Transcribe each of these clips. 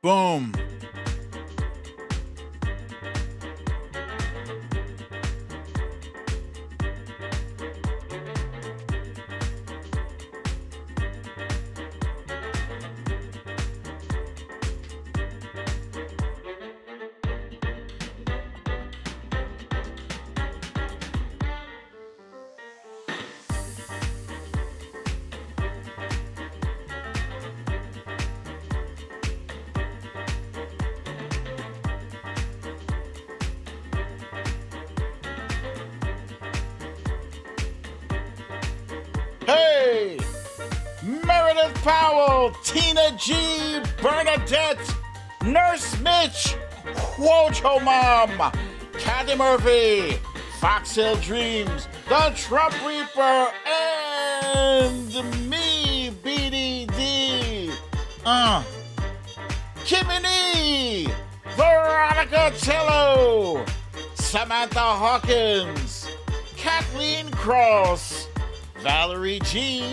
Boom. Hey! Meredith Powell, Tina G, Bernadette, Nurse Mitch, Wojo Mom, Kathy Murphy, Foxhill Dreams, The Trump Reaper, and me, BDD. Jiminy, Veronica Tello, Samantha Hawkins, Kathleen Cross, Valerie G,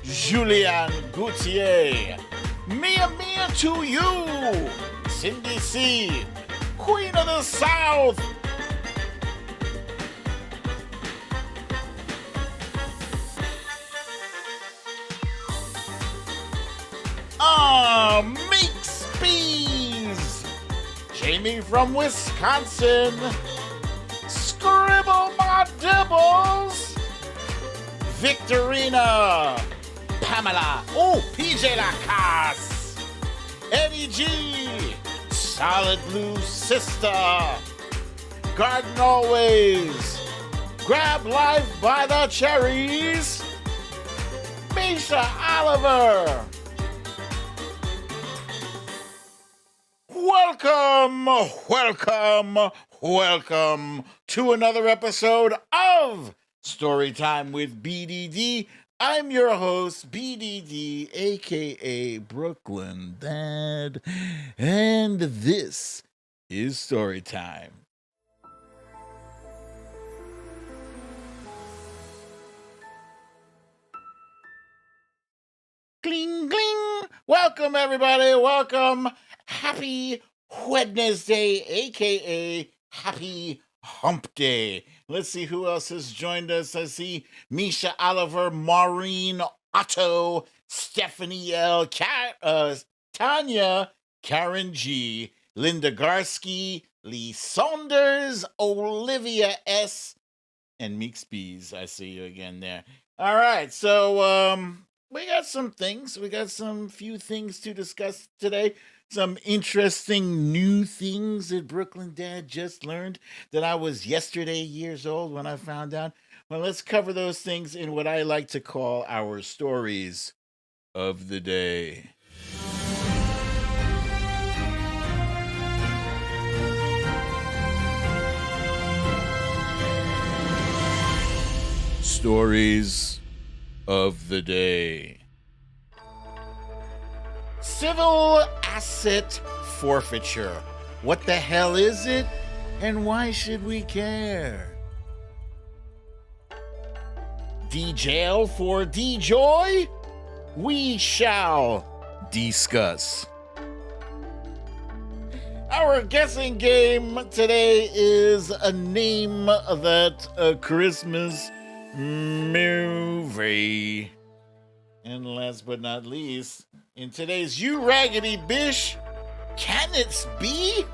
Julian Gautier, Mia to you, Cindy C, Queen of the South, Meek Spees, Jamie from Wisconsin, Scribble My Dibbles, Victorina, Pamela, PJ Lacasse, Eddie G, Solid Blue Sister, Garden Always, Grab Life by the Cherries, Misha Oliver. Welcome to another episode of Storytime with BDD. I'm your host, BDD, aka BrooklynDad, and this is Storytime. Gling, gling. Welcome, everybody. Welcome. Happy Wednesday, aka Happy Hump Day. Let's see who else has joined us. I see Misha Oliver, Maureen Otto, Stephanie L, Tanya, Karen G, Linda Garsky, Lee Saunders, Olivia S, and Meek Spees. I see you again there. All right, so we got some things. We got some few things to discuss today. Some interesting new things that BrooklynDad just learned that I was yesterday years old when I found out. Well, let's cover those things in what I like to call our stories of the day. Stories of the day. Civil asset forfeiture. What the hell is it, and why should we care? DeJail for DeJoy? We shall discuss. Our guessing game today is a name that a Christmas movie. And last but not least, in today's You Raggedy BISH, can it be?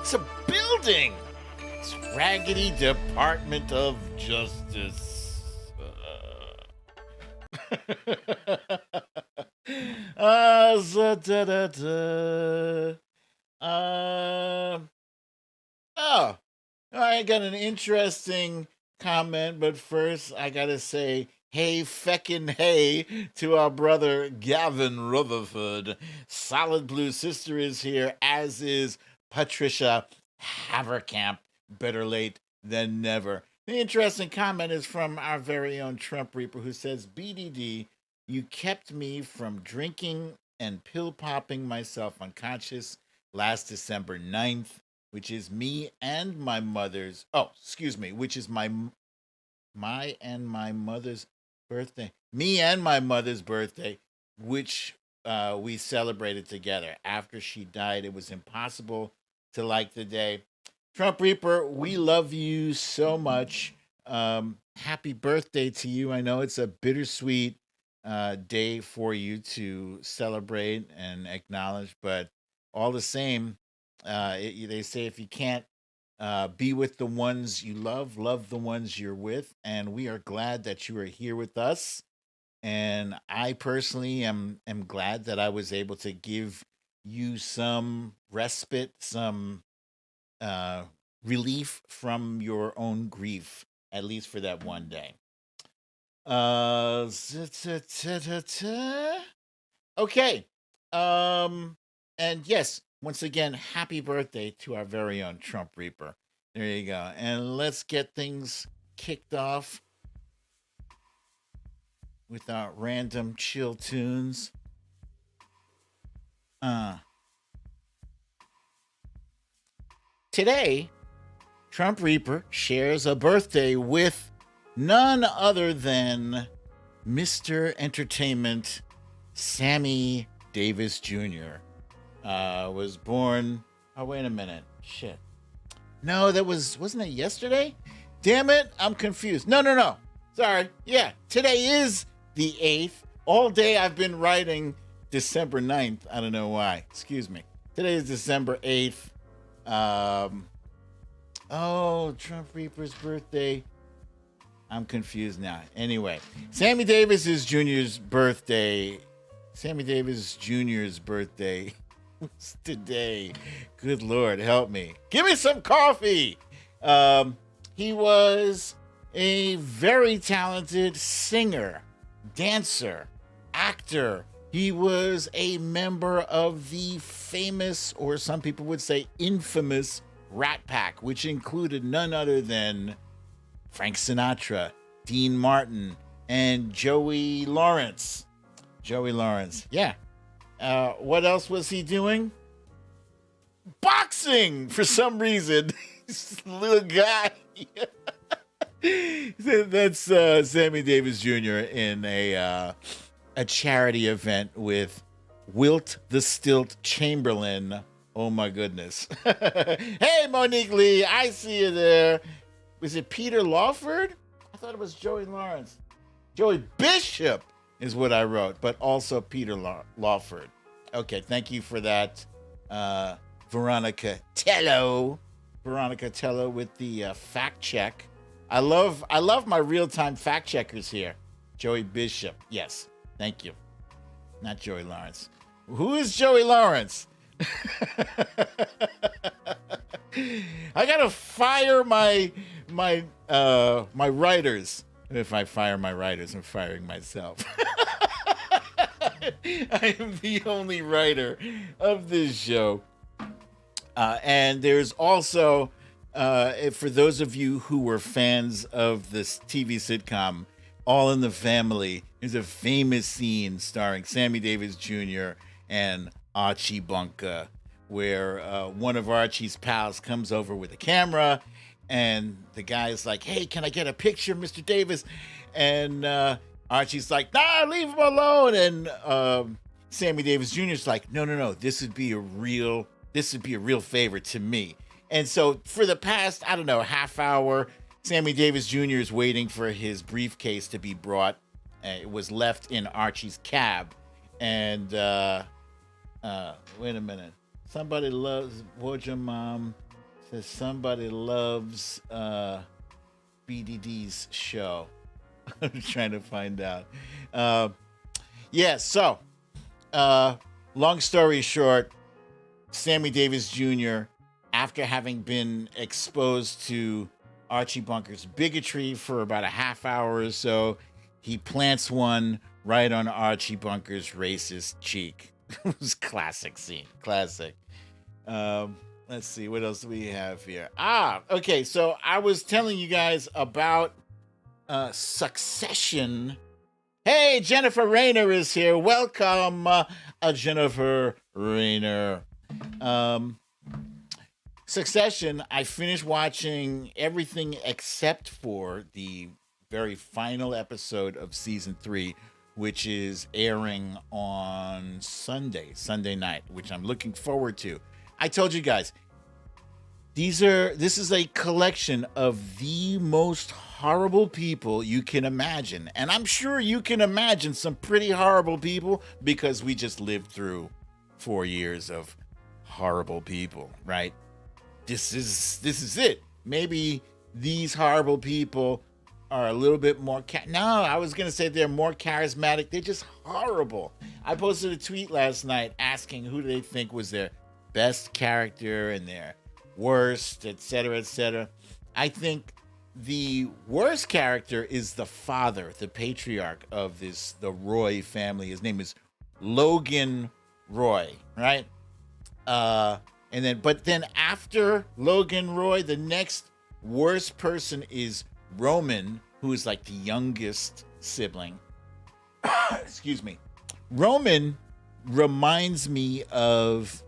It's a building. It's Raggedy Department of Justice. I got an interesting comment, but first I gotta say, hey feckin' hey to our brother Gavin Rutherford. Solid Blue Sister is here, as is Patricia Haverkamp. Better late than never. The interesting comment is from our very own Trump Reaper, who says, BDD, you kept me from drinking and pill popping myself unconscious last December 9th, which is me and my mother's, which is my and my mother's birthday. Me and my mother's birthday, which we celebrated together. After she died, it was impossible to like the day. Trump Reaper, we love you so much. Happy birthday to you. I know it's a bittersweet day for you to celebrate and acknowledge, but all the same, they say if you can't be with the ones you love the ones you're with. And we are glad that you are here with us. And I personally am glad that I was able to give you some respite, some uh, relief from your own grief, at least for that one day. Okay. And yes, once again, happy birthday to our very own Trump Reaper. There you go. And let's get things kicked off with our random chill tunes. Today, Trump Reaper shares a birthday with none other than Mr. Entertainment Sammy Davis Jr. Was born. Oh, wait a minute. Shit. No, wasn't it yesterday? Damn it, I'm confused. No. Sorry. Yeah, today is the 8th. All day I've been writing December 9th. I don't know why. Excuse me. Today is December 8th. Trump Reaper's birthday. I'm confused now. Anyway, Sammy Davis Jr.'s birthday. Sammy Davis Jr.'s birthday was today. Good Lord, help me. Give me some coffee. He was a very talented singer, dancer, actor. He was a member of the famous, or some people would say infamous, Rat Pack, which included none other than Frank Sinatra, Dean Martin, and Joey Lawrence. Yeah. What else was he doing? Boxing, for some reason. This little guy. That's Sammy Davis Jr. in a charity event with Wilt the Stilt Chamberlain. Oh my goodness. Hey, Monique Lee, I see you there. Was it Peter Lawford? I thought it was Joey Lawrence. Joey Bishop is what I wrote, but also Peter Lawford. Okay, thank you for that, Veronica Tello. Veronica Tello with the fact check. I love my real-time fact checkers here. Joey Bishop. Yes, thank you. Not Joey Lawrence. Who is Joey Lawrence? I gotta fire my writers. If I fire my writers, I'm firing myself. I am the only writer of this show. And there's also, for those of you who were fans of this TV sitcom, All in the Family, there's a famous scene starring Sammy Davis Jr. and Archie Bunker, where one of Archie's pals comes over with a camera, and the guy's like, "Hey, can I get a picture, Mr. Davis?" And Archie's like, "Nah, leave him alone." And Sammy Davis Jr. is like, "No, this would be a real favor to me." And so for the past, I don't know, half hour, Sammy Davis Jr. is waiting for his briefcase to be brought. It was left in Archie's cab. And wait a minute. Somebody loves, Woja Mom says somebody loves BDD's show. I'm trying to find out. So long story short, Sammy Davis Jr., after having been exposed to Archie Bunker's bigotry for about a half hour or so, he plants one right on Archie Bunker's racist cheek. It was classic scene. Classic. Let's see. What else do we have here? Okay. So I was telling you guys about Succession. Hey, Jennifer Rayner is here. Welcome, Jennifer Rayner. Succession, I finished watching everything except for the very final episode of season 3, which is airing on Sunday night, which I'm looking forward to. I told you guys, this is a collection of the most horrible people you can imagine. And I'm sure you can imagine some pretty horrible people because we just lived through 4 years of horrible people, right? This is it. Maybe these horrible people are a little bit more no, I was gonna say they're more charismatic. They're just horrible. I posted a tweet last night asking who do they think was their best character and their worst, etc., etc. I think the worst character is the father, the patriarch of the Roy family. His name is Logan Roy, right? But then after Logan Roy, the next worst person is Roman, who is like the youngest sibling. Excuse me. Roman reminds me of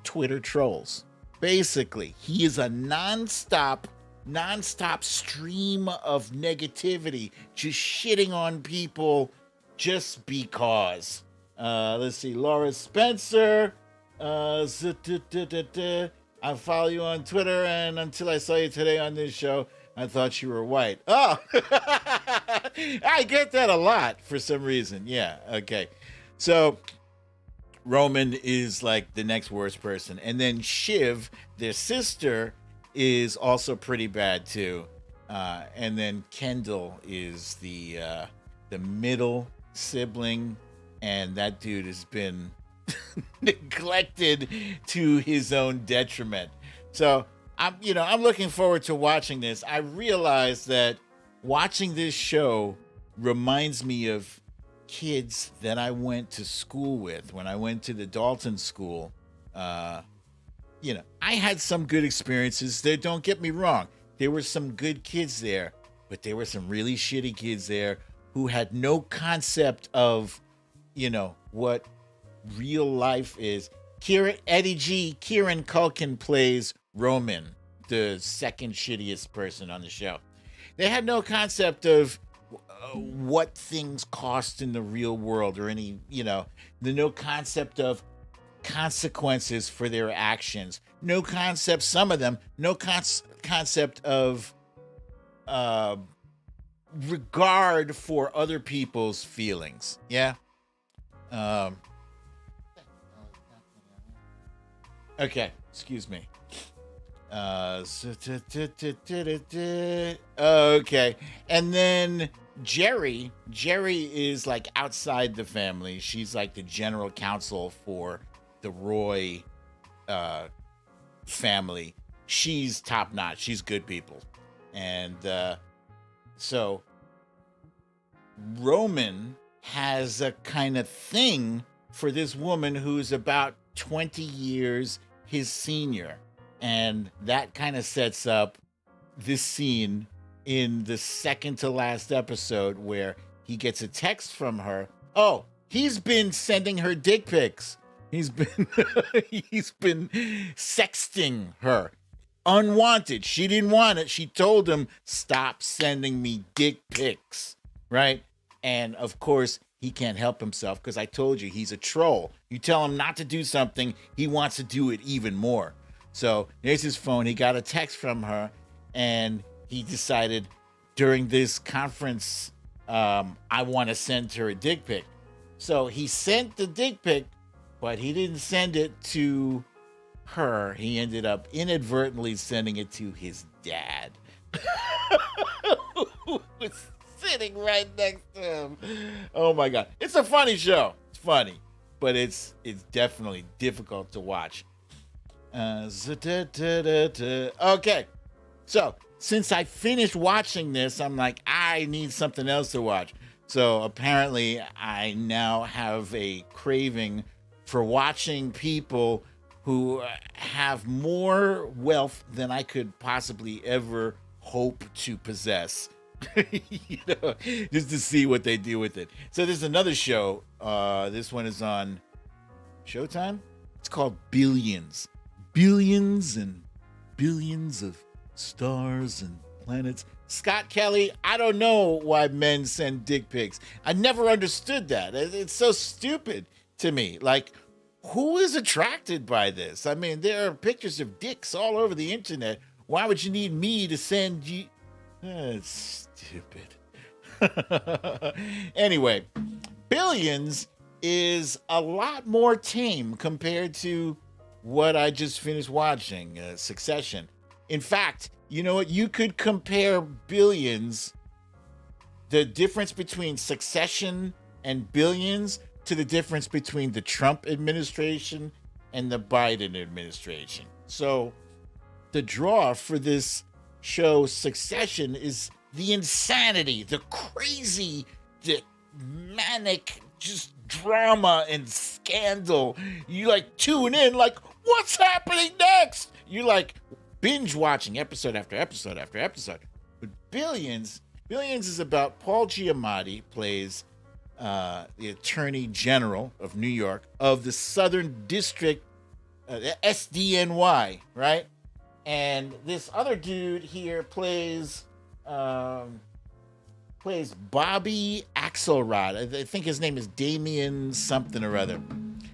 Twitter trolls. Basically, he is a nonstop stream of negativity, just shitting on people just because. Let's see, Laura Spencer. I follow you on Twitter, and until I saw you today on this show, I thought you were white. Oh, I get that a lot for some reason. Yeah, okay. So Roman is like the next worst person. And then Shiv, their sister, is also pretty bad too. And then Kendall is the middle sibling, and that dude has been neglected to his own detriment. So I'm looking forward to watching this. I realize that watching this show reminds me of kids that I went to school with when I went to the Dalton school. I had some good experiences there. Don't get me wrong. There were some good kids there, but there were some really shitty kids there who had no concept of, what real life is. Kieran Culkin plays Roman, the second shittiest person on the show. They had no concept of what things cost in the real world or any, no concept of consequences for their actions. No concept, some of them, no concept of regard for other people's feelings. Yeah. Okay, excuse me. Okay, and then Jerry is like outside the family. She's like the general counsel for the Roy family. She's top notch. She's good people. And so Roman has a kind of thing for this woman who's about 20 years his senior. And that kind of sets up this scene in the second to last episode where he gets a text from her. Oh, he's been sending her dick pics. He's been sexting her. Unwanted. She didn't want it. She told him, stop sending me dick pics. Right? And of course, he can't help himself because I told you he's a troll. You tell him not to do something, he wants to do it even more. So there's his phone. He got a text from her, and he decided during this conference, I want to send her a dick pic. So he sent the dick pic, but he didn't send it to her. He ended up inadvertently sending it to his dad, who was sitting right next to him. Oh my God. It's a funny show. It's funny, but it's definitely difficult to watch. Okay, so since I finished watching this, I'm like, I need something else to watch. So apparently I now have a craving for watching people who have more wealth than I could possibly ever hope to possess. Just to see what they do with it. So there's another show. This one is on Showtime. It's called Billions. Billions and billions of stars and planets. Scott Kelly, I don't know why men send dick pics. I never understood that. It's so stupid to me. Like, who is attracted by this? I mean, there are pictures of dicks all over the internet. Why would you need me to send you? It's stupid. Anyway, Billions is a lot more tame compared to what I just finished watching, Succession. In fact, you know what? You could compare Billions, the difference between Succession and Billions, to the difference between the Trump administration and the Biden administration. So the draw for this show, Succession, is the insanity, the crazy, the manic, just drama and scandal. You like tune in like, what's happening next? You like binge watching episode after episode after episode. But Billions is about Paul Giamatti plays the Attorney General of New York of the Southern District, SDNY, right? And this other dude here plays Bobby Axelrod. I think his name is Damien something or other.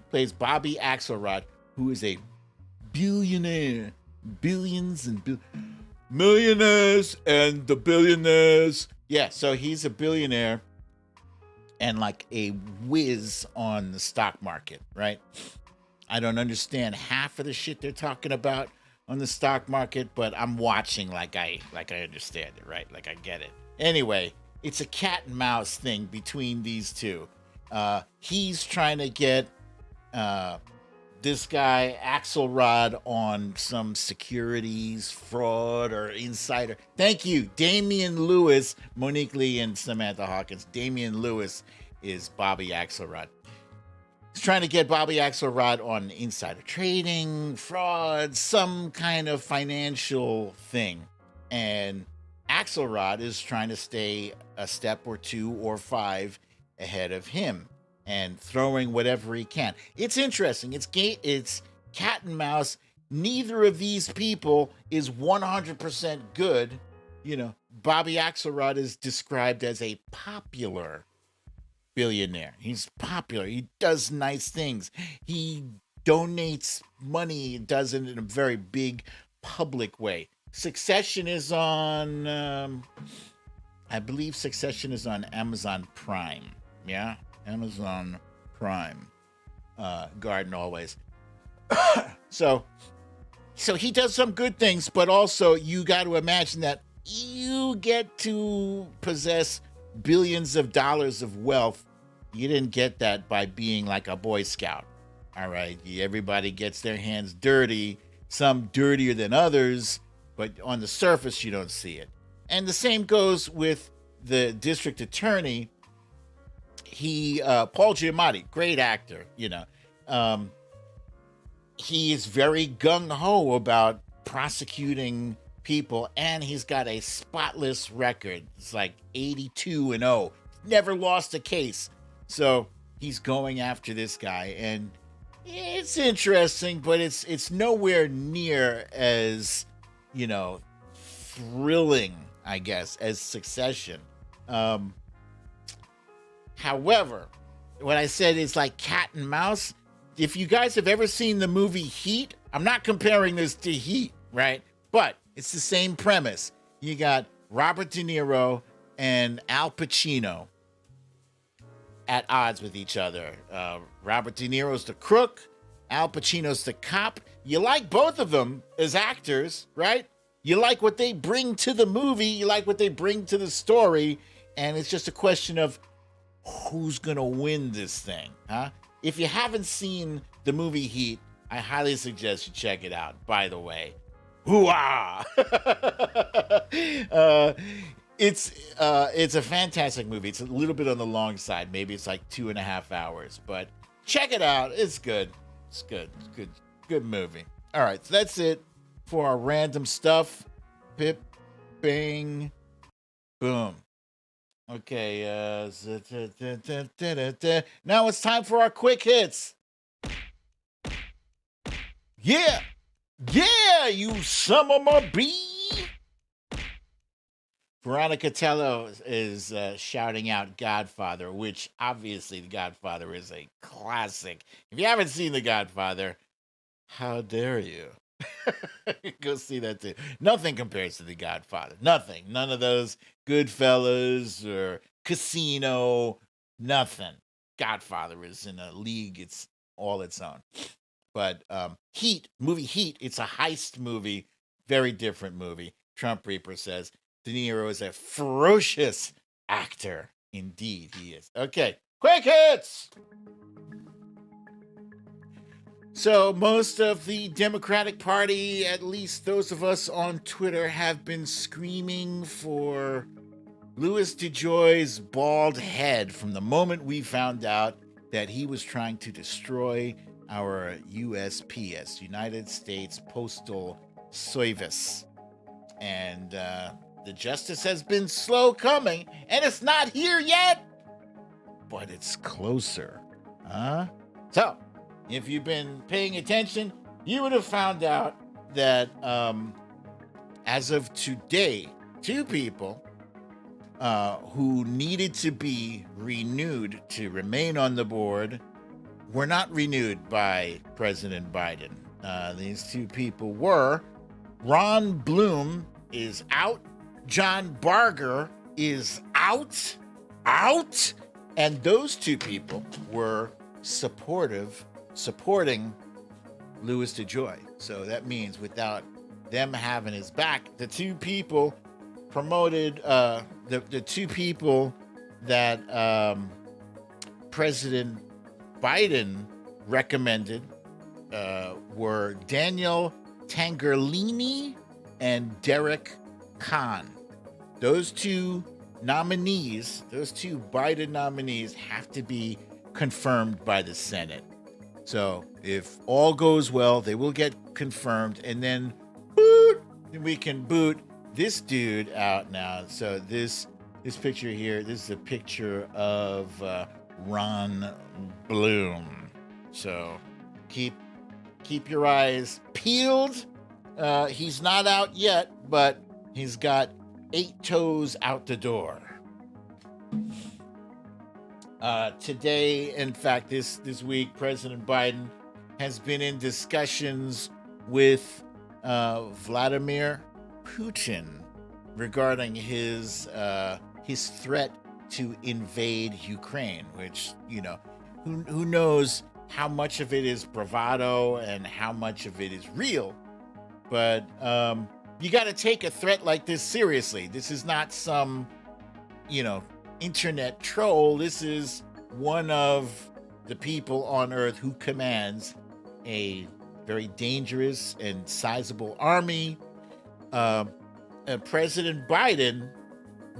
Plays Bobby Axelrod, who is a billionaire. Billions and millionaires and the billionaires. Yeah, so he's a billionaire and like a whiz on the stock market, right? I don't understand half of the shit they're talking about on the stock market, but I'm watching like I understand it, right? Like I get it. Anyway, it's a cat and mouse thing between these two. He's trying to get this guy Axelrod on some securities fraud or insider. Thank you, Damian Lewis, Monique Lee, and Samantha Hawkins. Damian Lewis is Bobby Axelrod. He's trying to get Bobby Axelrod on insider trading, fraud, some kind of financial thing. And Axelrod is trying to stay a step or two or five ahead of him and throwing whatever he can. It's interesting. It's cat and mouse. Neither of these people is 100% good. You know, Bobby Axelrod is described as a popular billionaire. He's popular. He does nice things. He donates money, does it in a very big public way. Succession is on, I believe Succession is on Amazon Prime. Yeah, Amazon Prime. Garden always. So he does some good things, but also you got to imagine that you get to possess billions of dollars of wealth. You didn't get that by being like a Boy Scout. All right. Everybody gets their hands dirty, some dirtier than others, but on the surface, you don't see it. And the same goes with the district attorney. Paul Giamatti, great actor, you know. He is very gung-ho about prosecuting people, and he's got a spotless record. It's like 82-0. Never lost a case. So he's going after this guy, and it's interesting, but it's nowhere near as, you know, thrilling, I guess, as Succession. However, when I said it's like cat and mouse, if you guys have ever seen the movie Heat, I'm not comparing this to Heat, right? But it's the same premise. You got Robert De Niro and Al Pacino at odds with each other. Robert De Niro's the crook, Al Pacino's the cop. You like both of them as actors, right? You like what they bring to the movie, you like what they bring to the story, and it's just a question of who's gonna win this thing, huh? If you haven't seen the movie Heat, I highly suggest you check it out, by the way. Hoo-ah! It's a fantastic movie. It's a little bit on the long side. Maybe it's like 2.5 hours, but check it out. It's good. It's good. It's good movie. All right, so that's it for our random stuff. Pip, bang, boom. Okay, now it's time for our quick hits. Yeah, you son of a bee. Veronica Tello is shouting out Godfather, which obviously The Godfather is a classic. If you haven't seen The Godfather, how dare you? Go see that too. Nothing compares to The Godfather. Nothing. None of those Goodfellas or Casino. Nothing. Godfather is in a league it's all its own. But movie Heat, it's a heist movie, very different movie. Trump Reaper says De Niro is a ferocious actor. Indeed, he is. Okay, quick hits! So most of the Democratic Party, at least those of us on Twitter, have been screaming for Louis DeJoy's bald head from the moment we found out that he was trying to destroy our USPS, United States Postal Service. And the justice has been slow coming, and it's not here yet, but it's closer. So, if you've been paying attention, you would have found out that as of today, 2 people who needed to be renewed to remain on the board were not renewed by President Biden. These 2 people were Ron Bloom is out, John Barger is out, and those 2 people were supporting Louis DeJoy. So that means without them having his back, the 2 people promoted, the 2 people that President Biden recommended were Daniel Tangerlini and Derek Kahn. Those 2 nominees, those 2 Biden nominees have to be confirmed by the Senate. So if all goes well, they will get confirmed, and then we can boot this dude out now. So this picture here, this is a picture of Ron Bloom. So keep your eyes peeled. He's not out yet, but he's got 8 toes out the door. Today, in fact, this week, President Biden has been in discussions with Vladimir Putin regarding his threat to invade Ukraine, which, who knows how much of it is bravado and how much of it is real. But you got to take a threat like this seriously. This is not some, internet troll. This is one of the people on Earth who commands a very dangerous and sizable army. President Biden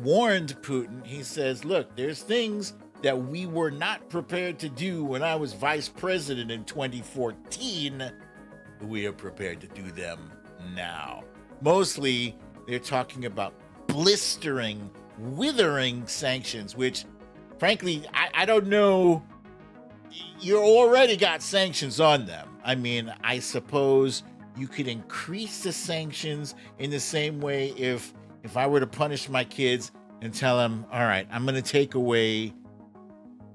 warned Putin. He says, look, there's things that we were not prepared to do when I was vice president in 2014. We are prepared to do them now. Mostly, they're talking about blistering, withering sanctions, which, frankly, I don't know. You already got sanctions on them. I mean, I suppose you could increase the sanctions in the same way if I were to punish my kids and tell them, all right, I'm going to take away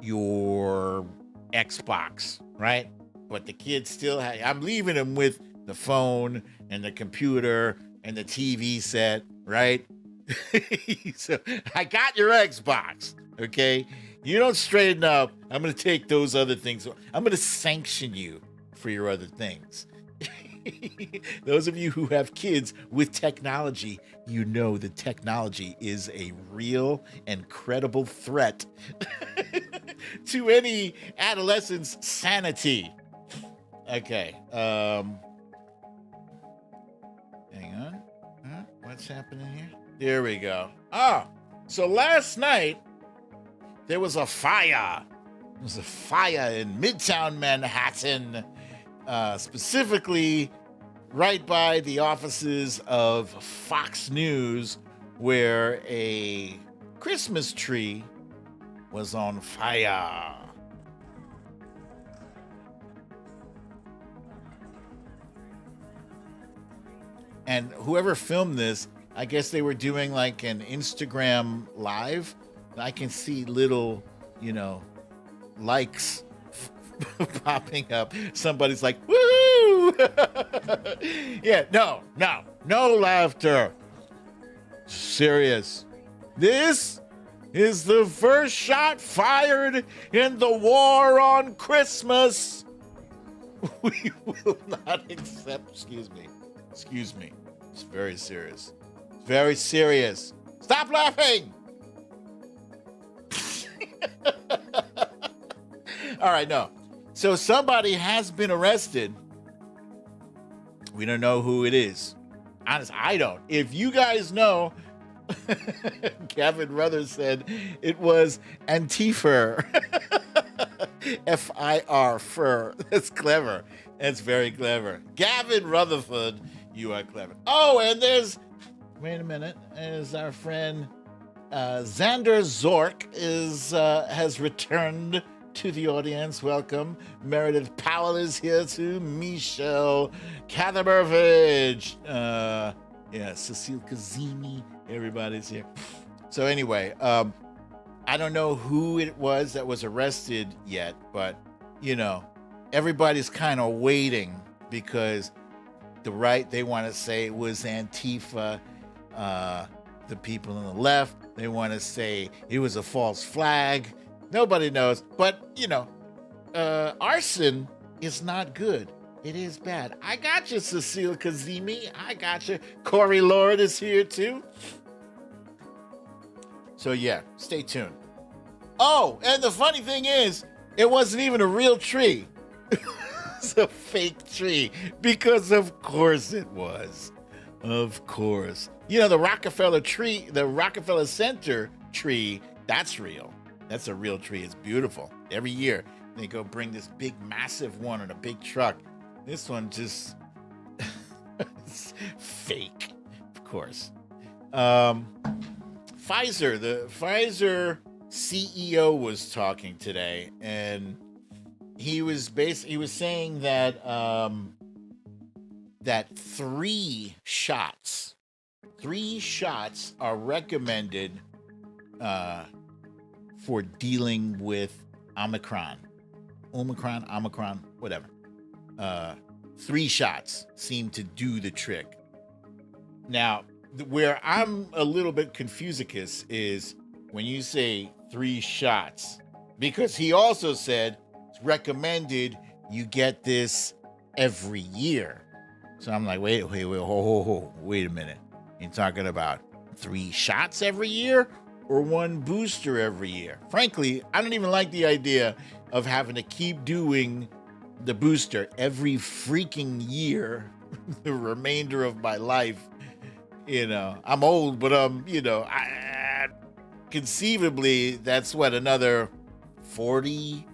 your Xbox, right? But the kids still I'm leaving them with the phone and the computer and the TV set, right? So I got your Xbox, okay? You don't straighten up, I'm going to take those other things. I'm going to sanction you for your other things. Those of you who have kids with technology, you know that technology is a real and credible threat to any adolescent's sanity. Okay. Hang on. What's happening here? There we go. So last night, there was a fire. There was a fire in Midtown Manhattan, specifically right by the offices of Fox News, where a Christmas tree was on fire. And whoever filmed this, I guess they were doing like an Instagram live. I can see little, likes popping up. Somebody's like, woo! Yeah, no laughter. Serious. This is the first shot fired in the war on Christmas. We will not accept, excuse me. It's very serious. Very serious. Stop laughing. All right, no. So somebody has been arrested. We don't know who it is. Honest, I don't. If you guys know, Gavin Ruthers said it was Antifa. F-I-R, fur. That's clever. That's very clever. Gavin Rutherford, you are clever. Oh, and wait a minute, there's our friend Xander Zork has returned to the audience. Welcome. Meredith Powell is here too. Michelle Catherbervage. Cecile Kazemi. Everybody's here. So anyway, I don't know who it was that was arrested yet, but everybody's kind of waiting because they want to say it was Antifa. The people on the left, they want to say it was a false flag. Nobody knows, but arson is not good. It is bad. I got you, Cecile Kazemi. I got you. Corey Lord is here too. So yeah, stay tuned. Oh, and the funny thing is, it wasn't even a real tree. It's a fake tree, because of course it was. Of course. The Rockefeller tree, the Rockefeller Center tree, that's real. That's a real tree. It's beautiful. Every year, they go bring this big, massive one on a big truck. This one just it's fake, of course. The Pfizer CEO was talking today, and he was saying that that 3 shots are recommended for dealing with Omicron, whatever. 3 shots seem to do the trick. Now, where I'm a little bit confusicus is when you say 3 shots, because he also said it's recommended you get this every year. So I'm like, wait a minute. You're talking about 3 shots every year or 1 booster every year? Frankly, I don't even like the idea of having to keep doing the booster every freaking year, the remainder of my life. I'm old, but conceivably, that's another 40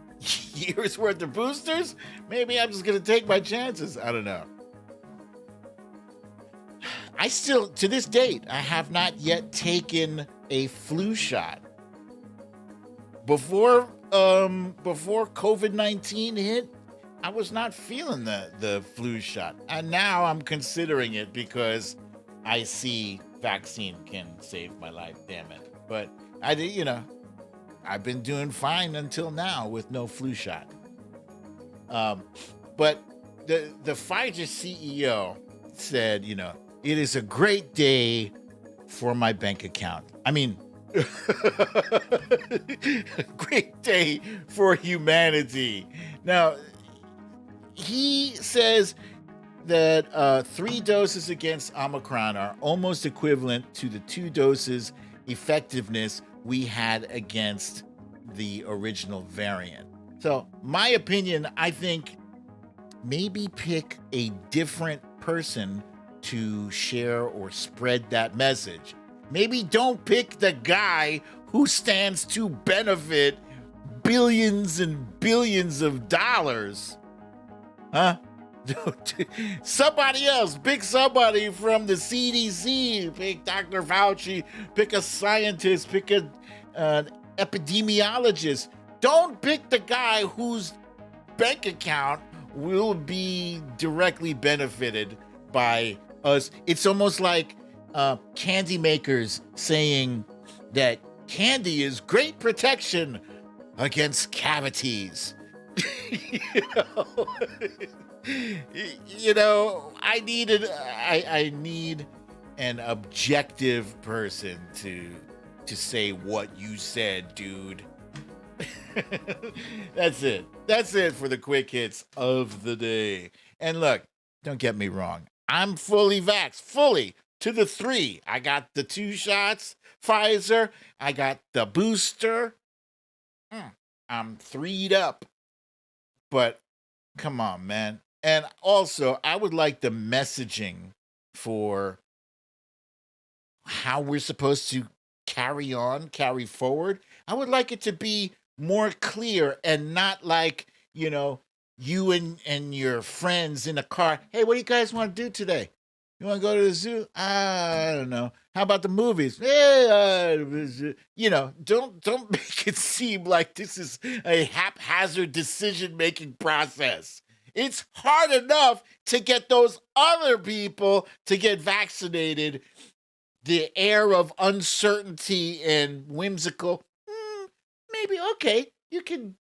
years worth of boosters? Maybe I'm just going to take my chances. I don't know. I still, to this date, I have not yet taken a flu shot. Before COVID-19 hit, I was not feeling the flu shot. And now I'm considering it because I see vaccine can save my life, damn it. But I've been doing fine until now with no flu shot. But the Pfizer CEO said, it is a great day for my bank account. I mean, great day for humanity. Now, he says that 3 doses against Omicron are almost equivalent to the 2 doses effectiveness we had against the original variant. So, my opinion, I think maybe pick a different person to share or spread that message. Maybe don't pick the guy who stands to benefit billions and billions of dollars. Huh? Somebody else. Pick somebody from the CDC. Pick Dr. Fauci. Pick a scientist. Pick an epidemiologist. Don't pick the guy whose bank account will be directly benefited by us. It's almost like candy makers saying that candy is great protection against cavities. I need an objective person to say what you said, dude. That's it for the quick hits of the day. And look, don't get me wrong, I'm fully vaxxed, fully to the 3. I got the 2 shots Pfizer, I got the booster. I'm 3'd up. But come on, man. And also, I would like the messaging for how we're supposed to carry forward. I would like it to be more clear and not like, you and your friends in a car. Hey, what do you guys want to do today? You want to go to the zoo? I don't know. How about the movies? Don't make it seem like this is a haphazard decision-making process. It's hard enough to get those other people to get vaccinated. The air of uncertainty and whimsical. Maybe okay. You can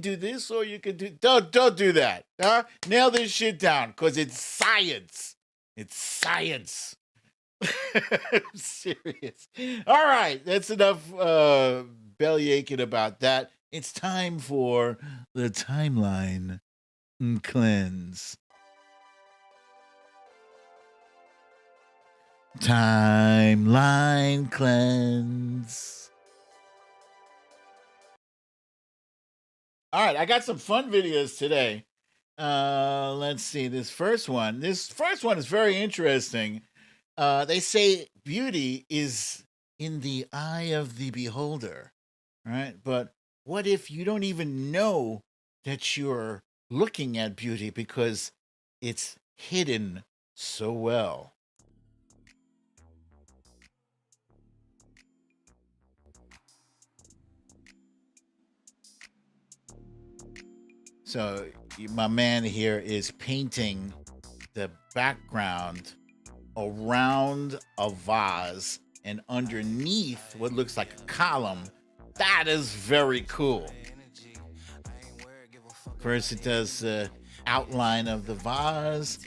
do this, or you can do. Don't do that. Huh? Nail this shit down, cause it's science. It's science. I'm serious. All right, that's enough belly aching about that. It's time for the timeline cleanse. Timeline cleanse. All right, I got some fun videos today. Let's see. This first one is very interesting. They say beauty is in the eye of the beholder, right? But what if you don't even know that you're looking at beauty because it's hidden so well? So my man here is painting the background around a vase and underneath what looks like a column. That is very cool. First it does the outline of the vase,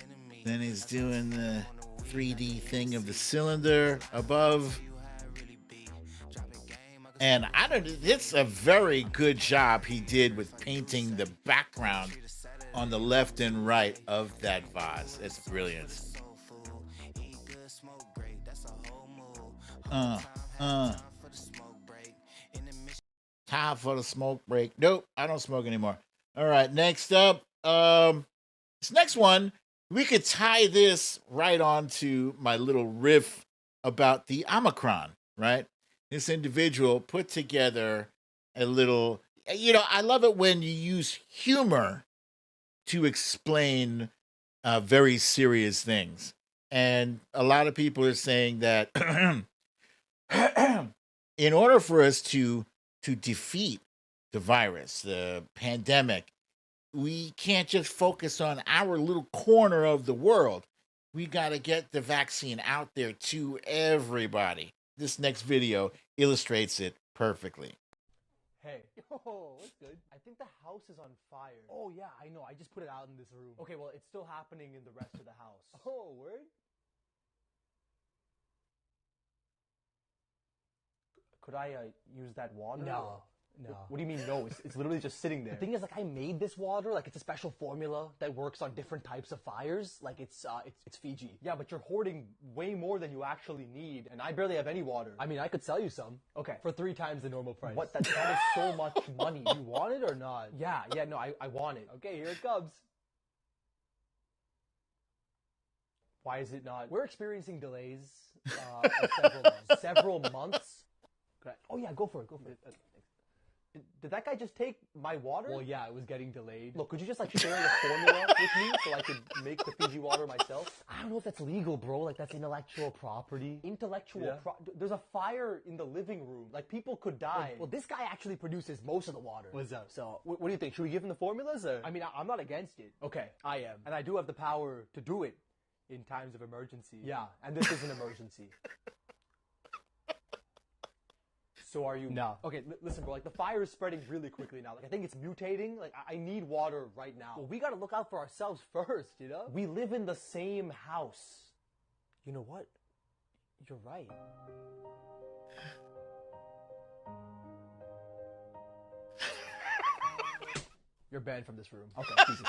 then he's doing the 3D thing of the cylinder above. And it's a very good job he did with painting the background on the left and right of that vase. It's brilliant. Time for the smoke break. Nope, I don't smoke anymore. All right, next up, this next one, we could tie this right on to my little riff about the Omicron, right? This individual put together a little, I love it when you use humor to explain very serious things. And a lot of people are saying that in order for us to defeat the virus, the pandemic, we can't just focus on our little corner of the world. We got to get the vaccine out there to everybody. This next video illustrates it perfectly. Hey. Yo, what's good? I think the house is on fire. Oh yeah, I know. I just put it out in this room. Okay, well, it's still happening in the rest of the house. Oh, word? Could I use that water? No. No. What do you mean no? It's literally just sitting there. The thing is, like, I made this water. Like, it's a special formula that works on different types of fires. Like, it's Fiji. Yeah, but you're hoarding way more than you actually need, and I barely have any water. I mean, I could sell you some. Okay, for 3 times the normal price. What? That is so much money. You want it or not? Yeah, no, I want it. Okay, here it comes. Why is it not? We're experiencing delays of several months. Oh yeah, go for it. Did that guy just take my water? Well, yeah, it was getting delayed. Look, could you just, like, share the formula with me so I could make the Fiji water myself? I don't know if that's legal, bro. Like, that's intellectual property. There's a fire in the living room. Like, people could die. Well, this guy actually produces most of the water. What's up? So, what do you think? Should we give him the formulas, or? I mean, I'm not against it. Okay, I am. And I do have the power to do it. in times of emergency. Yeah, and this is an emergency. So are you? No. Okay, listen, bro. Like the fire is spreading really quickly now. Like I think it's mutating. Like I need water right now. Well, we gotta look out for ourselves first. You know. We live in the same house. You know what? You're right. You're banned from this room. Okay. Jesus.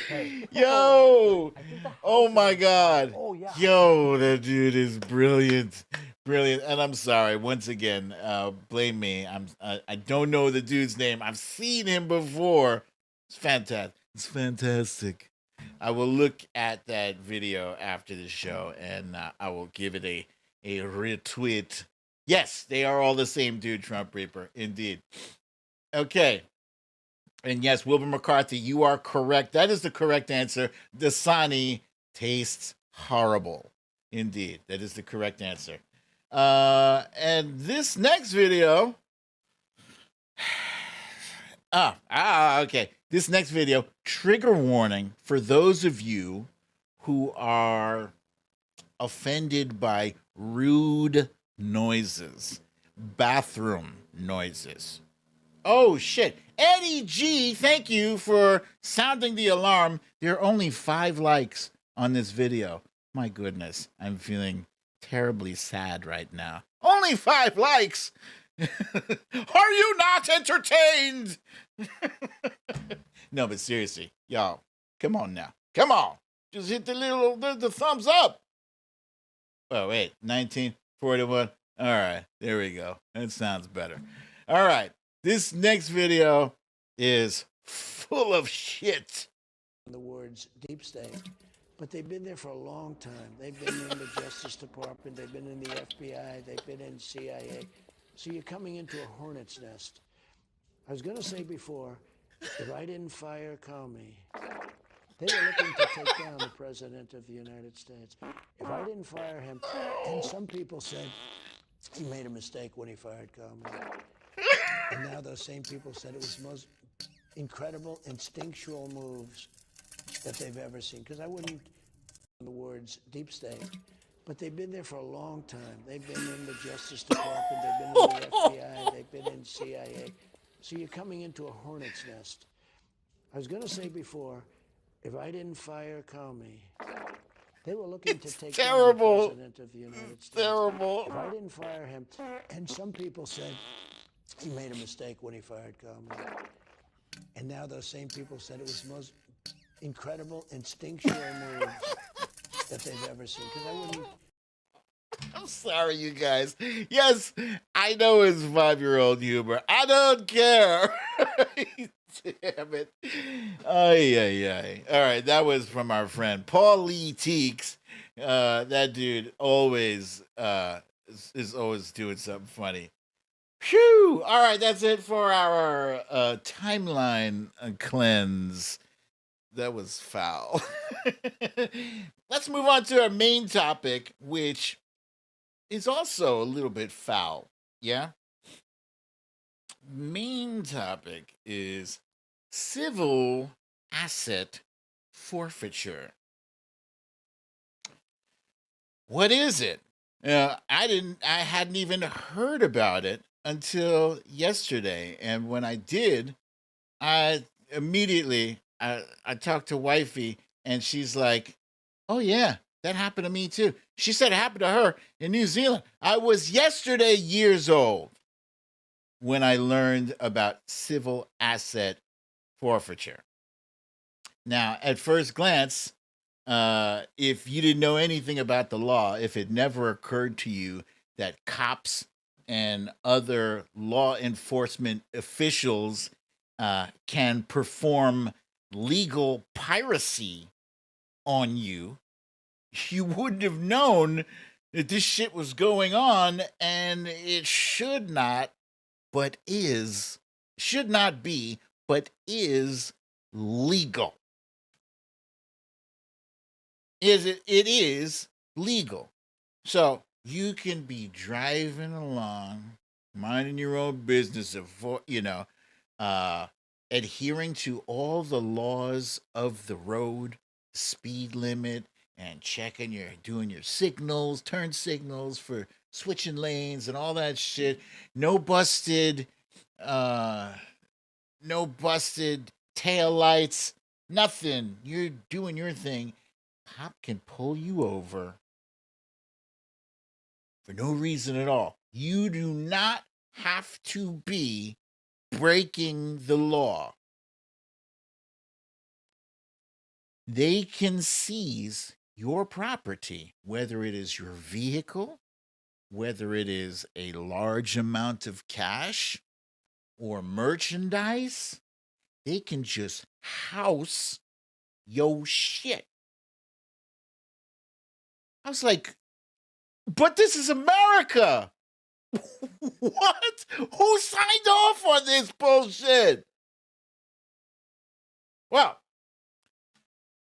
Hey. Yo! Oh my is God! Oh yeah. Yo, that dude is brilliant, brilliant. And I'm sorry once again. Blame me. I don't know the dude's name. I've seen him before. It's fantastic. It's fantastic. I will look at that video after the show, and I will give it a retweet. Yes, they are all the same dude, Trump Reaper. Indeed. Okay. And yes, Wilbur McCarthy, you are correct. That is the correct answer. Dasani tastes horrible. Indeed, that is the correct answer. And this next video. Okay. This next video, trigger warning for those of you who are offended by rude noises, bathroom noises. Oh, shit. Eddie G, thank you for sounding the alarm. There are only 5 likes on this video. My goodness, I'm feeling terribly sad right now. Only 5 likes? Are you not entertained? No, but seriously, y'all, come on now. Come on. Just hit the thumbs up. Oh, wait, 1941. All right, there we go. That sounds better. All right. This next video is full of shit. The words deep state, but they've been there for a long time. They've been in the Justice Department, they've been in the FBI, they've been in CIA. So you're coming into a hornet's nest. I was going to say before, if I didn't fire Comey, they were looking to take down the President of the United States. If I didn't fire him, and some people said he made a mistake when he fired Comey. And now those same people said it was the most incredible instinctual moves that they've ever seen. Because I wouldn't, the words deep state, but they've been there for a long time. They've been in the Justice Department, they've been in the FBI, they've been in CIA. So you're coming into a hornet's nest. I was going to say before, if I didn't fire Comey, they were looking to take down the President of the United States. Terrible. If I didn't fire him, and some people said he made a mistake when he fired Comey. And now those same people said it was the most incredible instinctual moves that they've ever seen. Because I wouldn't. I'm sorry, you guys. Yes, I know it's 5-year-old humor. I don't care. Damn it. Ay. All right, that was from our friend Paul Lee Teeks. That dude always is always doing something funny. Phew! All right, that's it for our timeline cleanse. That was foul. Let's move on to our main topic, which is also a little bit foul. Yeah? Main topic is civil asset forfeiture. What is it? I hadn't even heard about it until yesterday, and when I did, I immediately I talked to wifey, and she's like, "Oh yeah, that happened to me too." She said it happened to her in New Zealand. I was yesterday years old when I learned about civil asset forfeiture. Now, at first glance, if you didn't know anything about the law, if it never occurred to you that cops and other law enforcement officials can perform legal piracy on you, you wouldn't have known that this shit was going on, and it should not be, but is legal. It is legal. So you can be driving along, minding your own business, adhering to all the laws of the road, speed limit, and doing your signals, turn signals for switching lanes and all that shit. No busted, uh, no busted tail lights, nothing. You're doing your thing. Cop can pull you over for no reason at all. You do not have to be breaking the law. They can seize your property, whether it is your vehicle, whether it is a large amount of cash or merchandise. They can just house your shit. I was like, but this is America. What? Who signed off on this bullshit? Well,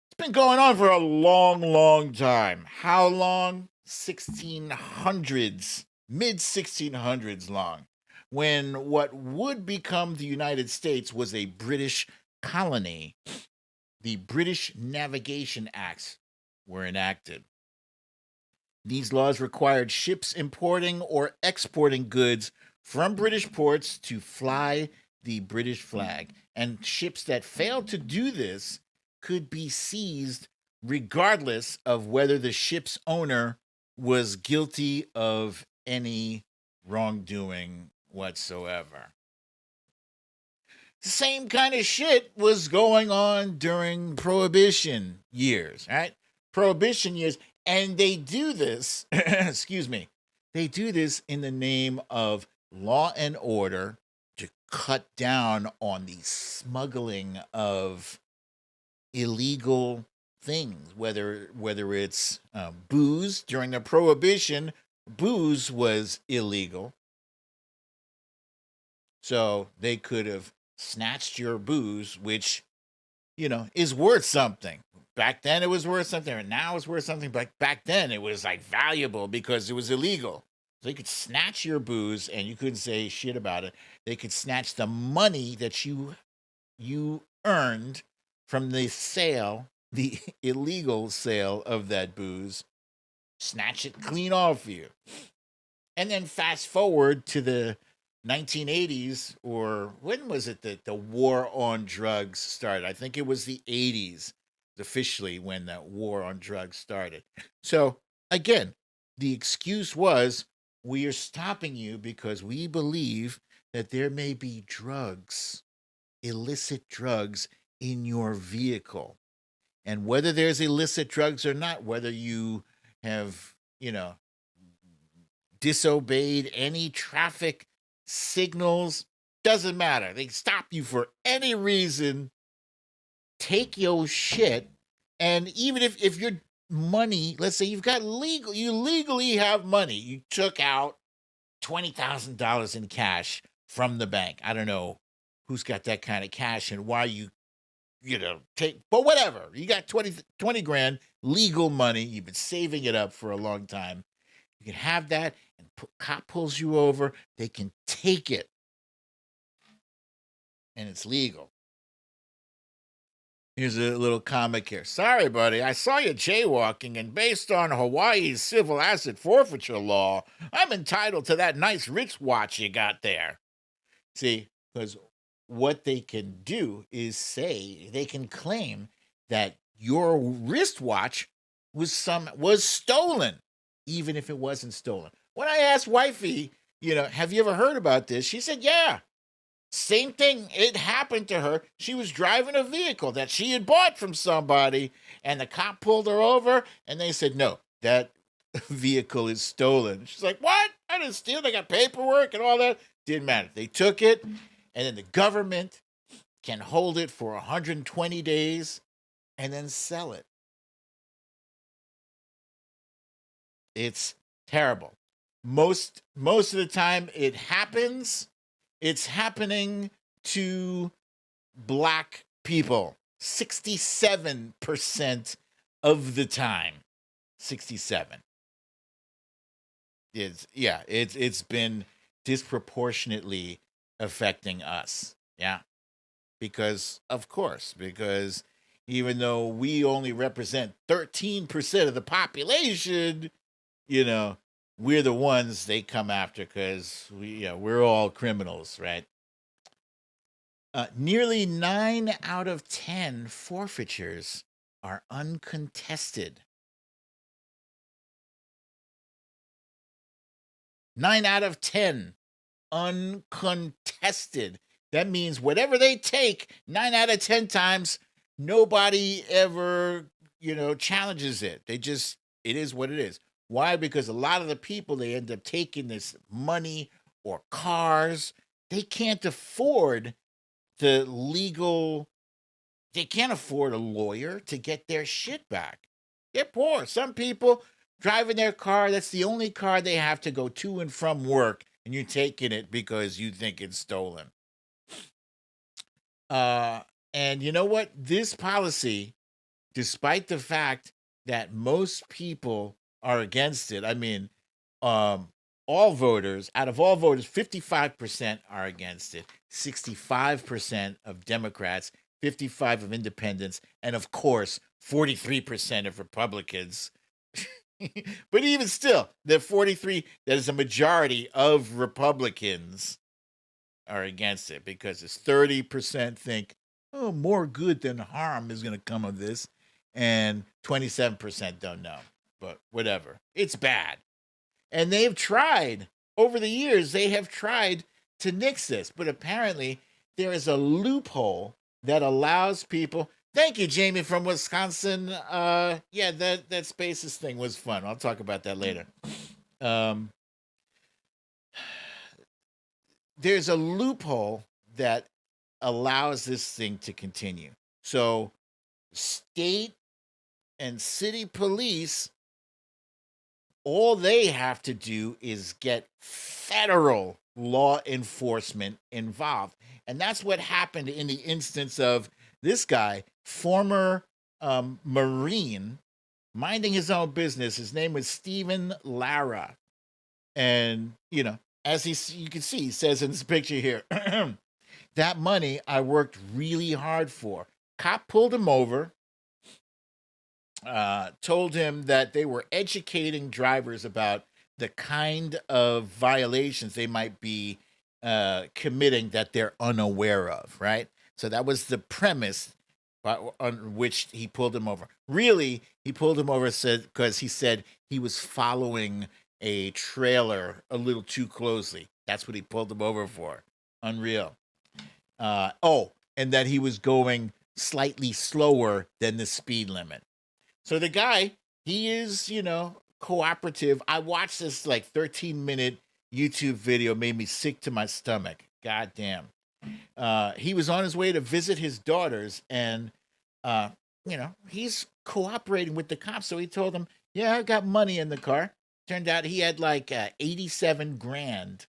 it's been going on for a long, long time. How long? 1600s, mid 1600s long, when what would become the United States was a British colony. The British Navigation Acts were enacted. These laws required ships importing or exporting goods from British ports to fly the British flag, and ships that failed to do this could be seized regardless of whether the ship's owner was guilty of any wrongdoing whatsoever. The same kind of shit was going on during Prohibition years, right? Prohibition years. And they do this, excuse me, they do this in the name of law and order to cut down on the smuggling of illegal things, whether it's booze. During the Prohibition, booze was illegal. So they could have snatched your booze, which, is worth something. Back then it was worth something, and now it's worth something. But back then it was like valuable because it was illegal. So they could snatch your booze and you couldn't say shit about it. They could snatch the money that you earned from the sale, the illegal sale of that booze, snatch it clean off you. And then fast forward to the 1980s, or when was it that the war on drugs started? I think it was the 80s. Officially when that war on drugs started. So again, the excuse was, we are stopping you because we believe that there may be drugs, illicit drugs in your vehicle. And whether there's illicit drugs or not, whether you have, disobeyed any traffic signals, doesn't matter. They stop you for any reason, take your shit, and even if your money, let's say you legally have money, you took out $20,000 in cash from the bank. I don't know who's got that kind of cash and why you take, but whatever. You got 20 grand legal money. You've been saving it up for a long time. You can have that, and cop pulls you over. They can take it, and it's legal. Here's a little comic here. Sorry, buddy, I saw you jaywalking, and based on Hawaii's civil asset forfeiture law, I'm entitled to that nice wristwatch you got there. See, because what they can do is say, they can claim that your wristwatch was stolen, even if it wasn't stolen. When I asked wifey, have you ever heard about this? She said, yeah. Same thing. It happened to her. She was driving a vehicle that she had bought from somebody, and the cop pulled her over, and they said, no, that vehicle is stolen. She's like, what? I didn't steal it. I got paperwork and all that. Didn't matter. They took it, and then the government can hold it for 120 days and then sell it. It's terrible. Most of the time it happens, it's happening to black people 67% of the time. 67. It's been disproportionately affecting us. Yeah. because, of course, because even though we only represent 13% of the population, you know, we're the ones they come after because we're all criminals, right? Nearly 9 out of 10 forfeitures are uncontested. 9 out of 10 uncontested. That means whatever they take, 9 out of 10 times, nobody ever, challenges it. It is what it is. Why? Because a lot of the people, they end up taking this money or cars. They can't afford they can't afford a lawyer to get their shit back. They're poor. Some people driving their car, that's the only car they have to go to and from work, and you're taking it because you think it's stolen. And you know what? This policy, despite the fact that most people are against it, I mean, out of all voters, 55% are against it, 65% of Democrats, 55% of independents, and of course, 43% of Republicans. But even still, the 43, that is a majority of Republicans are against it because it's 30% think, oh, more good than harm is going to come of this, and 27% don't know. But whatever. It's bad. And they've tried, over the years, they have tried to nix this. But apparently, there is a loophole that allows people. Thank you, Jamie from Wisconsin. Yeah, that Spaces thing was fun. I'll talk about that later. There's a loophole that allows this thing to continue. So state and city police, all they have to do is get federal law enforcement involved. And that's what happened in the instance of this guy, former Marine, minding his own business. His name was Stephen Lara. And, as you can see, he says in this picture here, that money I worked really hard for. Cop pulled him over, told him that they were educating drivers about the kind of violations they might be committing that they're unaware of, right? So that was the premise on which he pulled him over. Really, he pulled him over because he said he was following a trailer a little too closely. That's what he pulled him over for. Unreal. And that he was going slightly slower than the speed limit. So the guy, he is, cooperative. I watched this 13-minute YouTube video, made me sick to my stomach. God damn. He was on his way to visit his daughters, and, he's cooperating with the cops. So he told them, yeah, I got money in the car. Turned out he had 87 grand.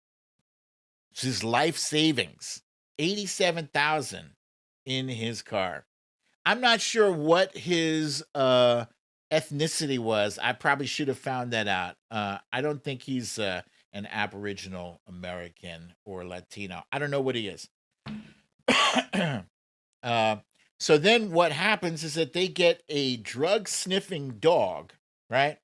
It's his life savings. 87,000 in his car. I'm not sure what his ethnicity was. I probably should have found that out. I don't think he's an Aboriginal American or Latino. I don't know what he is. So then what happens is that they get a drug-sniffing dog, right?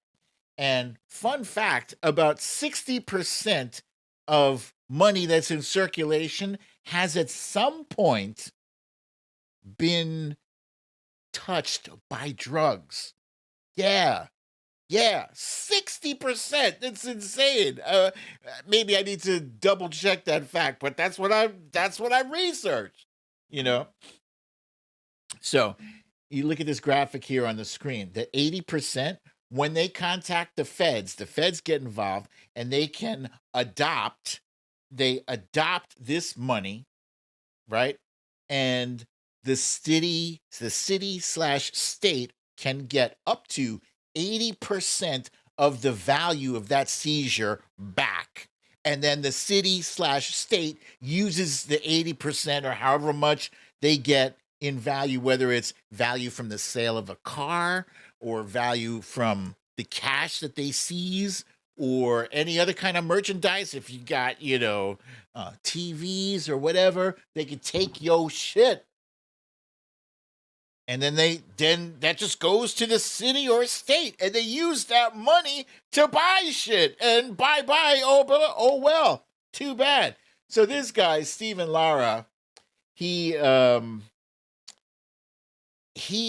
And fun fact, about 60% of money that's in circulation has at some point been touched by drugs. Yeah, 60%. That's insane. Maybe I need to double check that fact, but that's what I researched. So you look at this graphic here on the screen. The 80%, when they contact the feds get involved, and they can adopt this money, right? And the city/state can get up to 80% of the value of that seizure back. And then the city/state uses the 80% or however much they get in value, whether it's value from the sale of a car or value from the cash that they seize or any other kind of merchandise. If you got, TVs or whatever, they could take your shit And then that just goes to the city or state, and they use that money to buy shit. And bye. Oh well, too bad. So this guy, Stephen Lara, he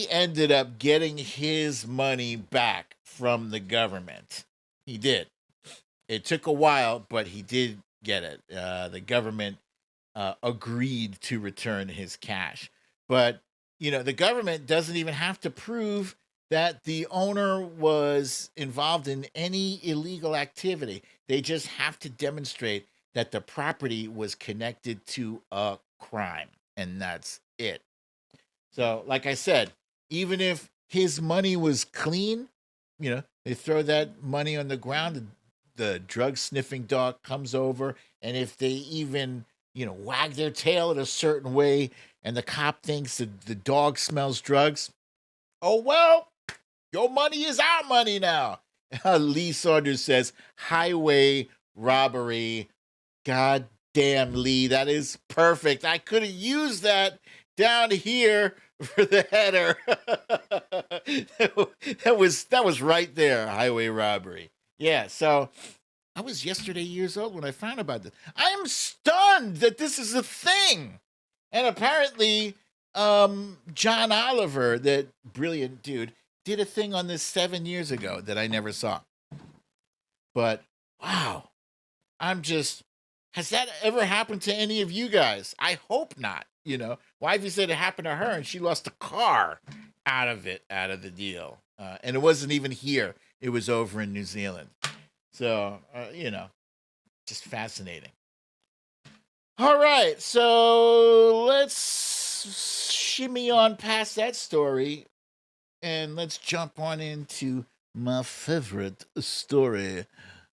ended up getting his money back from the government. He did. It took a while, but he did get it. The government agreed to return his cash. But, the government doesn't even have to prove that the owner was involved in any illegal activity. They just have to demonstrate that the property was connected to a crime. And that's it. So, like I said, even if his money was clean, they throw that money on the ground, the drug sniffing dog comes over, and if they even, wag their tail in a certain way, and the cop thinks that the dog smells drugs, oh well, your money is our money now. Lee Saunders says, highway robbery. God damn, Lee, that is perfect. I could have used that down here for the header. that was right there, highway robbery. Yeah, so I was yesterday years old when I found about this. I am stunned that this is a thing. And apparently, John Oliver, that brilliant dude, did a thing on this 7 years ago that I never saw. But, wow, has that ever happened to any of you guys? I hope not. Wifey said it happened to her and she lost a car out of the deal. And it wasn't even here. It was over in New Zealand. So, just fascinating. All right. So let's shimmy on past that story and let's jump on into my favorite story.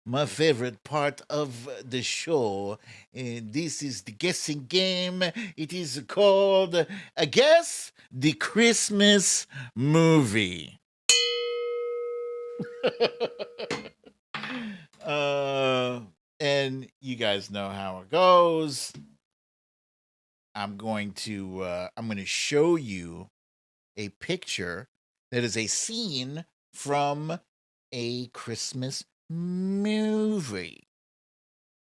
My favorite part of the show. And this is the guessing game. It is called Guess the Christmas Movie. And you guys know how it goes. I'm going to show you a picture that is a scene from a Christmas movie.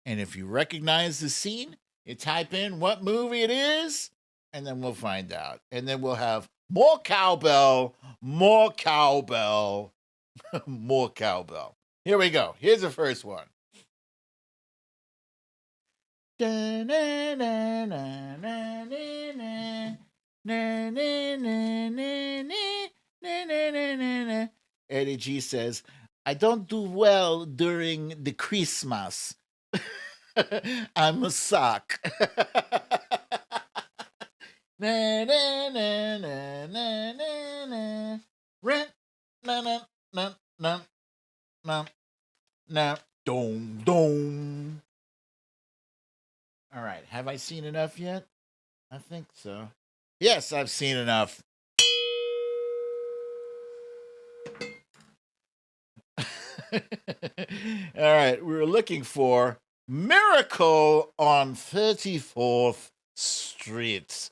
And if you recognize the scene, you type in what movie it is, and then we'll find out. And then we'll have more cowbell, more cowbell, more cowbell. Here we go. Here's the first one. Eddie G says, I don't do well during the Christmas. I'm a sock. Na na na na na na na. Na na na na na na. Dome dome. All right, have I seen enough yet? I think so. Yes, I've seen enough. All right, we were looking for Miracle on 34th Street.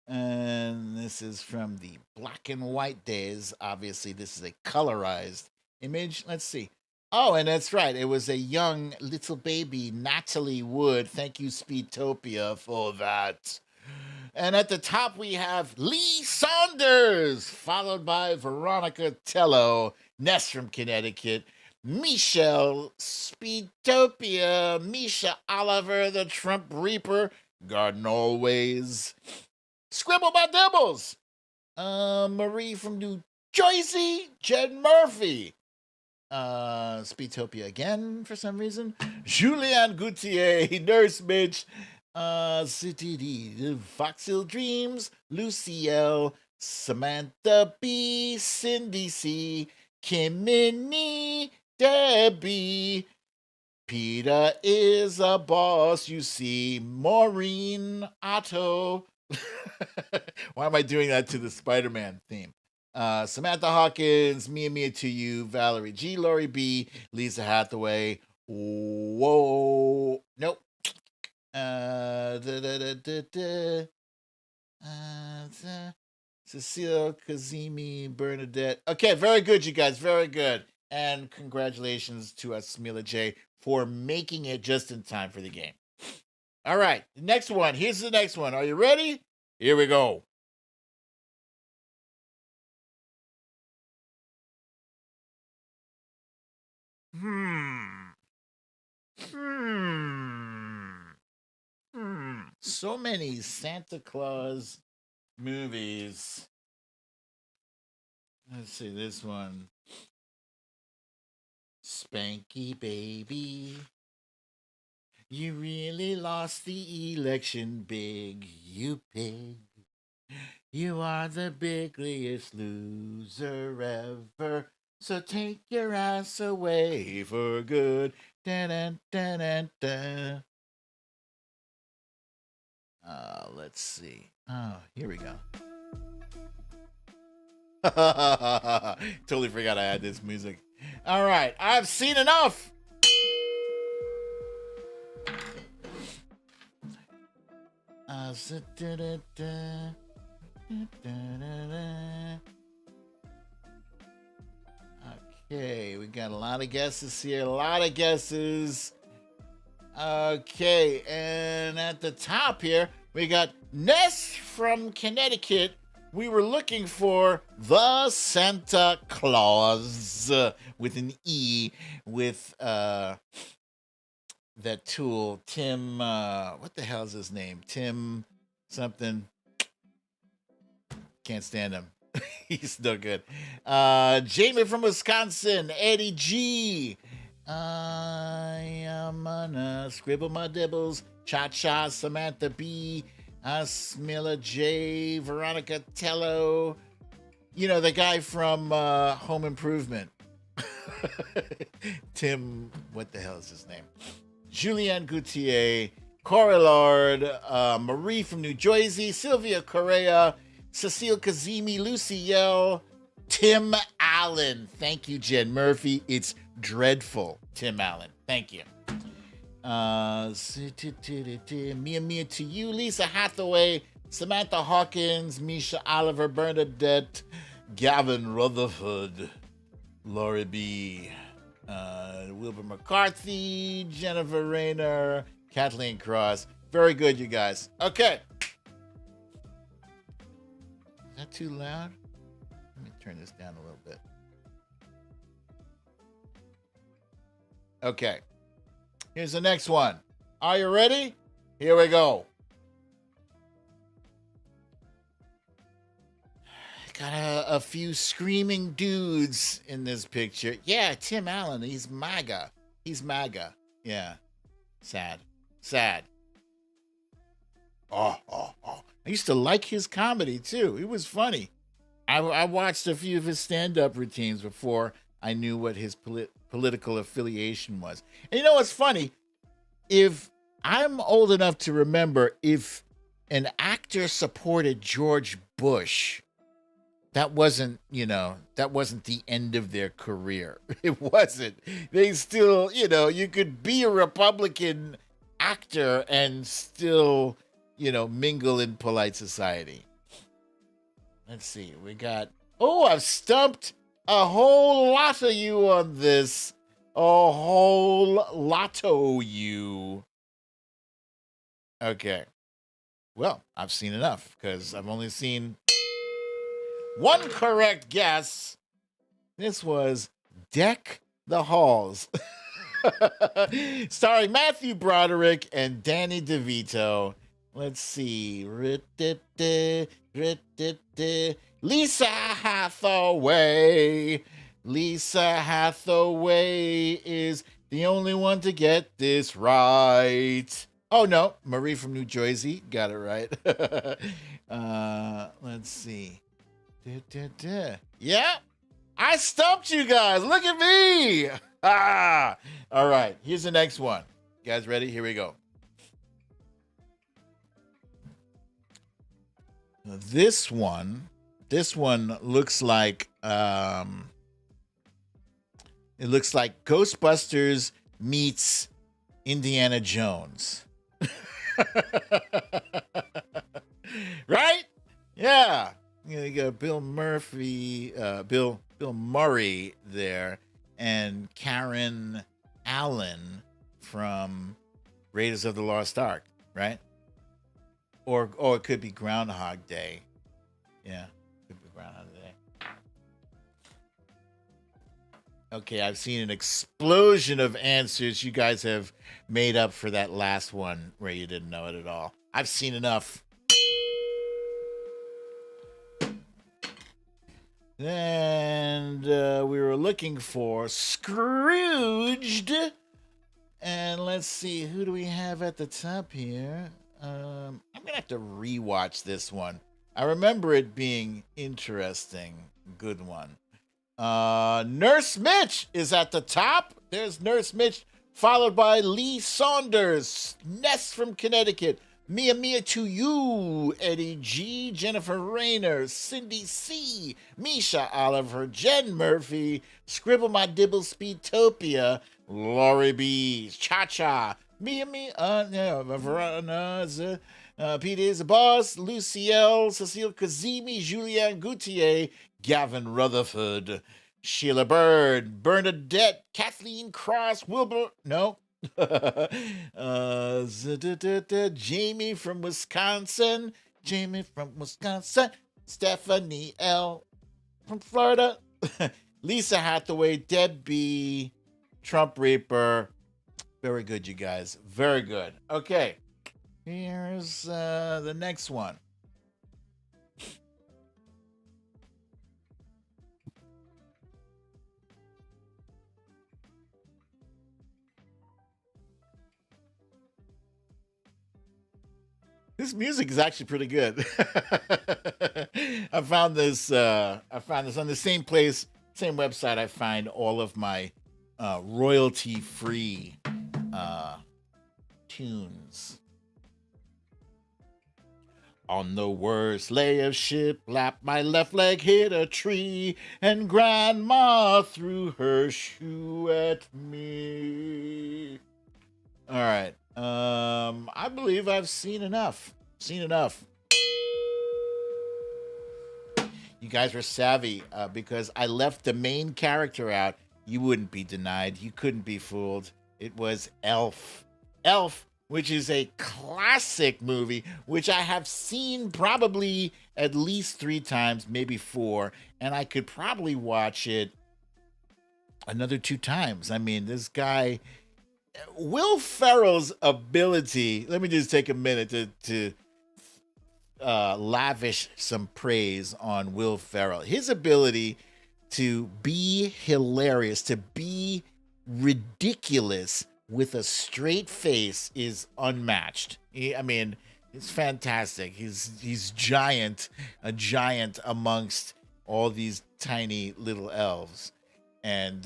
And this is from the black and white days. Obviously, this is a colorized image. Let's see. Oh, and that's right. It was a young little baby, Natalie Wood. Thank you, Speedtopia, for that. And at the top, we have Lee Saunders, followed by Veronica Tello, Ness from Connecticut, Michelle Speedtopia, Misha Oliver, the Trump Reaper, Garden Always, Scribble by Dibbles, Marie from New Jersey, Jed Murphy, Speedtopia again for some reason, Julianne Gautier, Nurse Mitch, CTD, Foxhill Dreams, Lucielle, Samantha B, Cindy C, Kimini, Debbie, Peter is a boss, you see, Maureen, Otto. Why am I doing that to the Spider-Man theme? Samantha Hawkins, Mia to you, Valerie G, Lori B, Lisa Hathaway. Whoa, nope. Cecile, Kazimi, Bernadette. Okay, very good, you guys. Very good. And congratulations to Smila J for making it just in time for the game. All right, the next one. Here's the next one. Are you ready? Here we go. So many Santa Claus movies. Let's see this one. Spanky baby, you really lost the election big, you pig. You are the biggest loser ever, so take your ass away for good. Da-da-da-da-da. Let's see. Oh, here we go. Totally forgot I had this music. All right, I've seen enough. Okay, we got a lot of guesses here. A lot of guesses. Okay, and at the top here, we got Ness from Connecticut. We were looking for the Santa Claus with an E with that tool. Tim, what the hell is his name? Tim something. Can't stand him. He's no good. Jamie from Wisconsin. Eddie G. I am gonna scribble my dibbles. Cha-Cha, Samantha B. Smilla J. Veronica Tello. You know, the guy from Home Improvement. Tim, what the hell is his name? Julianne Gautier. Corey Lord. Marie from New Jersey. Sylvia Correa. Cecile Kazimi. Lucy Yell. Tim Allen. Thank you, Jen Murphy. It's dreadful, Tim Allen. Thank you. Mia to you, Lisa Hathaway, Samantha Hawkins, Misha Oliver, Bernadette, Gavin Rutherford, Laurie B, Wilbur McCarthy, Jennifer Rayner, Kathleen Cross. Very good, you guys. Okay. Is that too loud? Let me turn this down a little bit. Okay. Here's the next one. Are you ready? Here we go. Got a few screaming dudes in this picture. Yeah, Tim Allen. He's MAGA. He's MAGA. Yeah. Sad. Sad. Oh. I used to like his comedy, too. It was funny. I watched a few of his stand-up routines before I knew what his political affiliation was. And you know what's funny? If I'm old enough to remember, if an actor supported George Bush, that wasn't the end of their career. It wasn't. They still, you could be a Republican actor and still, mingle in polite society. Let's see. We got, I've stumped a whole lot of you on this. A whole lotto you. Okay. Well, I've seen enough because I've only seen one correct guess. This was Deck the Halls. Starring Matthew Broderick and Danny DeVito. Let's see. Lisa Hathaway. Lisa Hathaway is the only one to get this right. Oh, no. Marie from New Jersey. Got it right. Let's see. Yeah. I stumped you guys. Look at me. All right. Here's the next one. You guys ready? Here we go. This one looks like it looks like Ghostbusters meets Indiana Jones. Right? Yeah. You got Bill Murphy, Bill Murray there, and Karen Allen from Raiders of the Lost Ark, right? Or it could be Groundhog Day. Yeah, could be Groundhog Day. Okay, I've seen an explosion of answers you guys have made up for that last one where you didn't know it at all. I've seen enough. And we were looking for Scrooged. And let's see, who do we have at the top here? I'm going to have to rewatch this one. I remember it being interesting. Good one. Nurse Mitch is at the top. There's Nurse Mitch, followed by Lee Saunders, Ness from Connecticut, Mia to you, Eddie G, Jennifer Rayner, Cindy C, Misha Oliver, Jen Murphy, Scribble My Dibble Speedtopia, Lori B, Cha-Cha, Verona, Pete is the boss, Lucielle, Cecile Kazimi, Julianne Gautier, Gavin Rutherford, Sheila Bird, Bernadette, Kathleen Cross, Wilbur, no, Jamie from Wisconsin, Stephanie L from Florida, Lisa Hathaway, Debbie, Trump Reaper. Very good, you guys. Very good. Okay, here's the next one. This music is actually pretty good. I found this on the same website I find all of my royalty-free tunes. On the worst lay of shiplap, my left leg hit a tree, and Grandma threw her shoe at me. All right. I believe I've seen enough. You guys were savvy because I left the main character out. You wouldn't be denied. You couldn't be fooled. It was Elf. Elf, which is a classic movie, which I have seen probably at least 3 times, maybe 4, and I could probably watch it another 2 times. I mean, this guy... Will Ferrell's ability, let me just take a minute to lavish some praise on Will Ferrell. His ability to be hilarious, to be ridiculous with a straight face is unmatched. It's fantastic. He's a giant amongst all these tiny little elves. And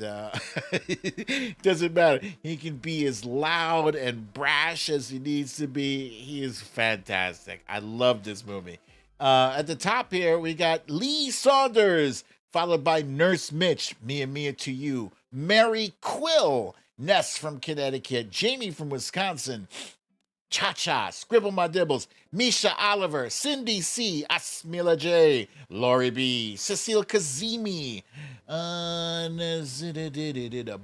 it doesn't matter. He can be as loud and brash as he needs to be. He is fantastic. I love this movie. At the top here, we got Lee Saunders, followed by Nurse Mitch, Mia to you, Mary Quill, Ness from Connecticut, Jamie from Wisconsin, Cha-Cha, Scribble My Dibbles, Misha Oliver, Cindy C, Asmila J, Lori B, Cecile Kazimi,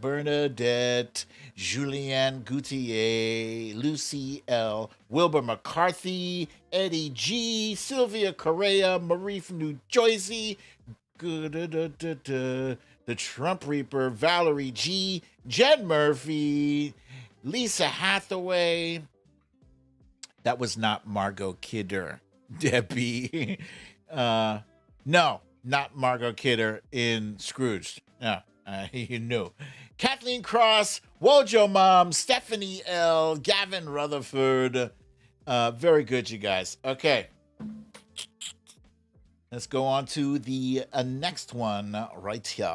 Bernadette, Julianne Gautier, Lucy L, Wilbur McCarthy, Eddie G, Sylvia Correa, Marie from New Jersey, the Trump Reaper, Valerie G, Jen Murphy, Lisa Hathaway. That was not Margot Kidder, Debbie. No, not Margot Kidder in Scrooged. No, you knew. Kathleen Cross, Wojo Mom, Stephanie L, Gavin Rutherford. Very good, you guys. Okay. Let's go on to the next one right here.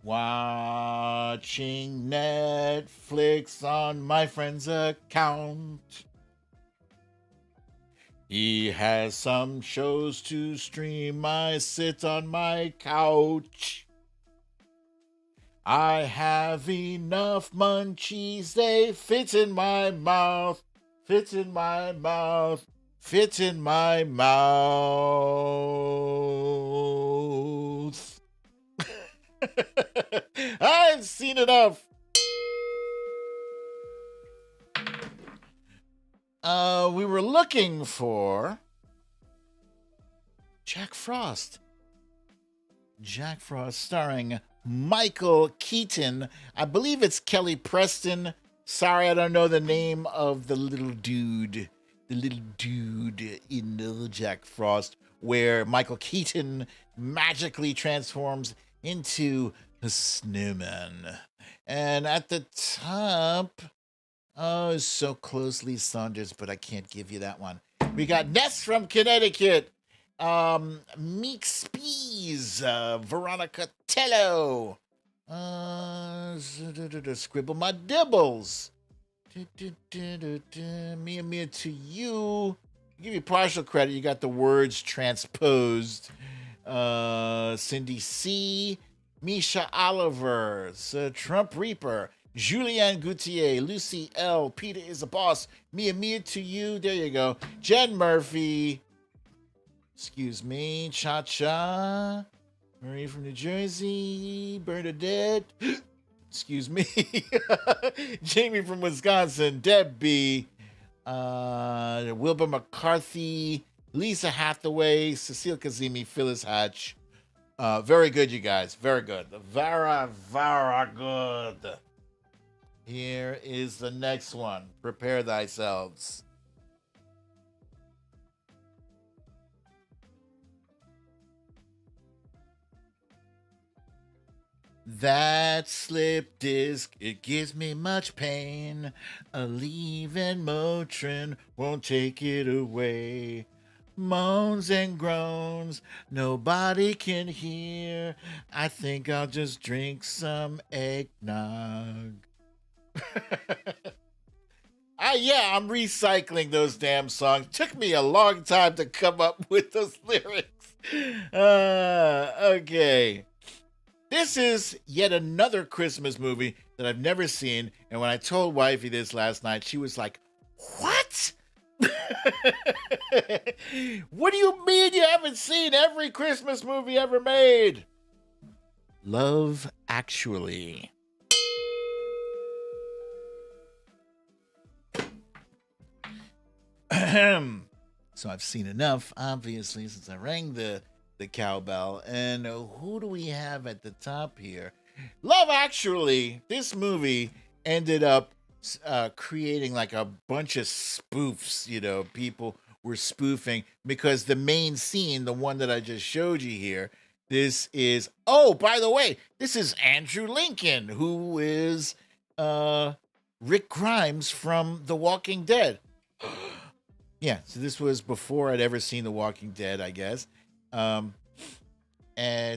Watching Netflix on my friend's account. He has some shows to stream. I sit on my couch. I have enough munchies, they fit in my mouth, fit in my mouth, fit in my mouth. I've seen enough. We were looking for Jack Frost. Jack Frost starring Michael Keaton. I believe it's Kelly Preston. Sorry, I don't know the name of the little dude. The little dude in the Jack Frost, where Michael Keaton magically transforms into a snowman. And at the top, oh, it's so closely Saunders, but I can't give you that one. We got Ness from Connecticut. Meek Spees, Veronica Tello, Scribble My Dibbles, Mia to you. Give you partial credit, you got the words transposed. Cindy C, Misha Oliver, Trump Reaper, Julianne Gautier, Lucy L, Peter is a boss, Mia to you, there you go. Jen Murphy, excuse me, Cha-Cha, Marie from New Jersey, Bernadette, excuse me, Jamie from Wisconsin, Deb B, Wilbur McCarthy, Lisa Hathaway, Cecile Kazemi, Phyllis Hatch. Very good, you guys. Very good. Very, very good. Here is the next one. Prepare thyselves. That slip disc, it gives me much pain. A leaving Motrin won't take it away. Moans and groans, nobody can hear. I think I'll just drink some eggnog. Yeah, I'm recycling those damn songs. Took me a long time to come up with those lyrics. Okay. This is yet another Christmas movie that I've never seen. And when I told Wifey this last night, she was like, what? What do you mean you haven't seen every Christmas movie ever made? Love Actually. So I've seen enough, obviously, since I rang the cowbell. And who do we have at the top here? Love Actually. This movie ended up creating like a bunch of spoofs. You know, people were spoofing because the main scene, the one that I just showed you here, this is, oh, by the way, this is Andrew Lincoln, who is Rick Grimes from The Walking Dead. Yeah, so this was before I'd ever seen The Walking Dead, I guess. And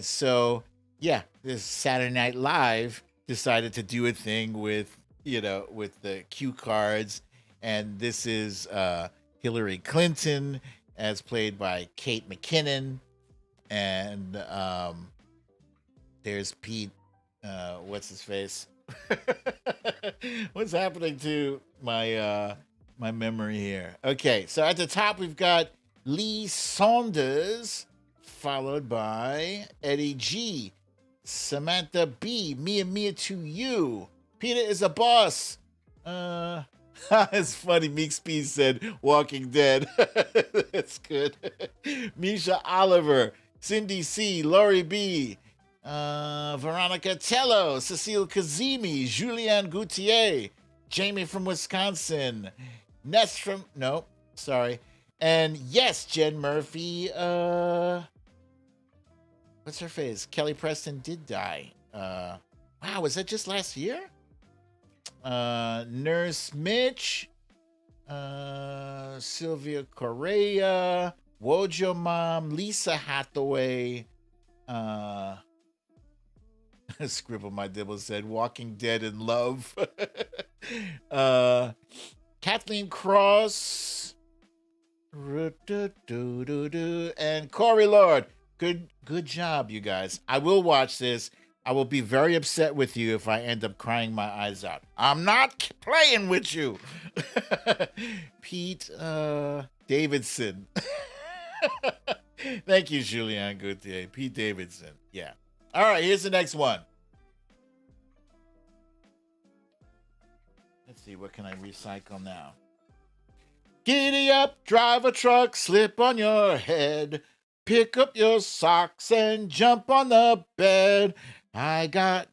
so, yeah, this Saturday Night Live decided to do a thing with, you know, with the cue cards. And this is Hillary Clinton, as played by Kate McKinnon. And there's Pete, what's his face? What's happening to my my memory here? Okay, so at the top we've got Lee Saunders, followed by Eddie G, Samantha B, Mia to you, Peter is a boss. It's funny, Meek Speed said Walking Dead. That's good. Misha Oliver, Cindy C, Lori B, Veronica Tello, Cecile Kazemi, Julianne Gautier, Jamie from Wisconsin, Ness from, no, sorry. And yes, Jen Murphy, what's her face? Kelly Preston did die. Wow, was that just last year? Nurse Mitch, Sylvia Correa, Wojo Mom, Lisa Hathaway, Scribble My Dibble said Walking Dead in Love. Kathleen Cross, And Corey Lord. Good job, you guys. I will watch this. I will be very upset with you if I end up crying my eyes out. I'm not playing with you. Pete Davidson. Thank you, Julian Gauthier. Pete Davidson. Yeah. All right, here's the next one. Let's see, what can I recycle now? Giddy up, drive a truck, slip on your head. Pick up your socks and jump on the bed. I got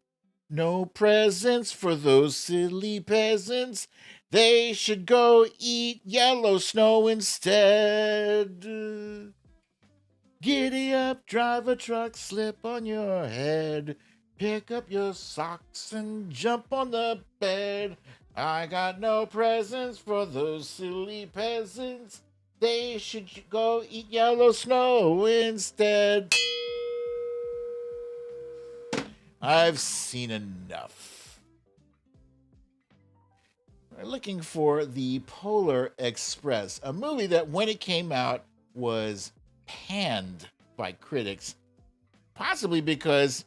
no presents for those silly peasants. They should go eat yellow snow instead. Giddy up, drive a truck, slip on your head. Pick up your socks and jump on the bed. I got no presents for those silly peasants. They should go eat yellow snow instead. I've seen enough. We're looking for The Polar Express, a movie that when it came out was panned by critics, possibly because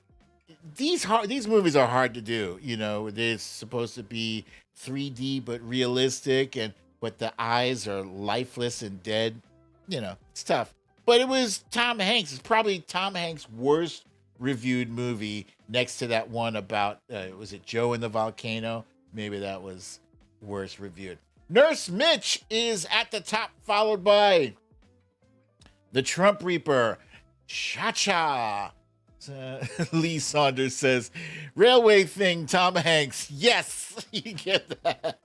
these movies are hard to do. You know, they're supposed to be 3D but realistic, but the eyes are lifeless and dead. You know, it's tough. But it was Tom Hanks. It's probably Tom Hanks' worst reviewed movie, next to that one about was it Joe and the Volcano? Maybe that was worst reviewed. Nurse Mitch is at the top, followed by The Trump Reaper, Cha-Cha. Lee Saunders says, Railway Thing, Tom Hanks. Yes, you get that.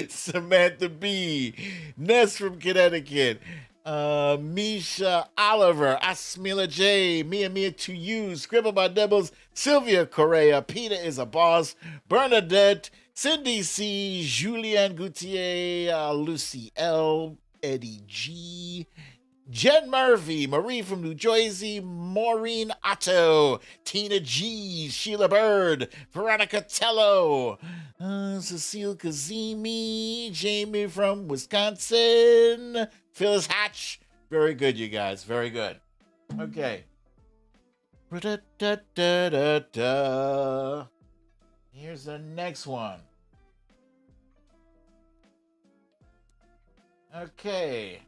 Samantha B. Ness from Connecticut. Misha Oliver, Asmila J, Mia to you, Scribble by Debbles, Sylvia Correa, Peter is a boss, Bernadette, Cindy C, Julianne Gauthier, Lucy L, Eddie G, Jen Murphy, Marie from New Jersey, Maureen Otto, Tina G, Sheila Bird, Veronica Tello, Cecile Kazemi, Jamie from Wisconsin, Phyllis Hatch. Very good, you guys. Very good. Okay. Here's the next one. Okay.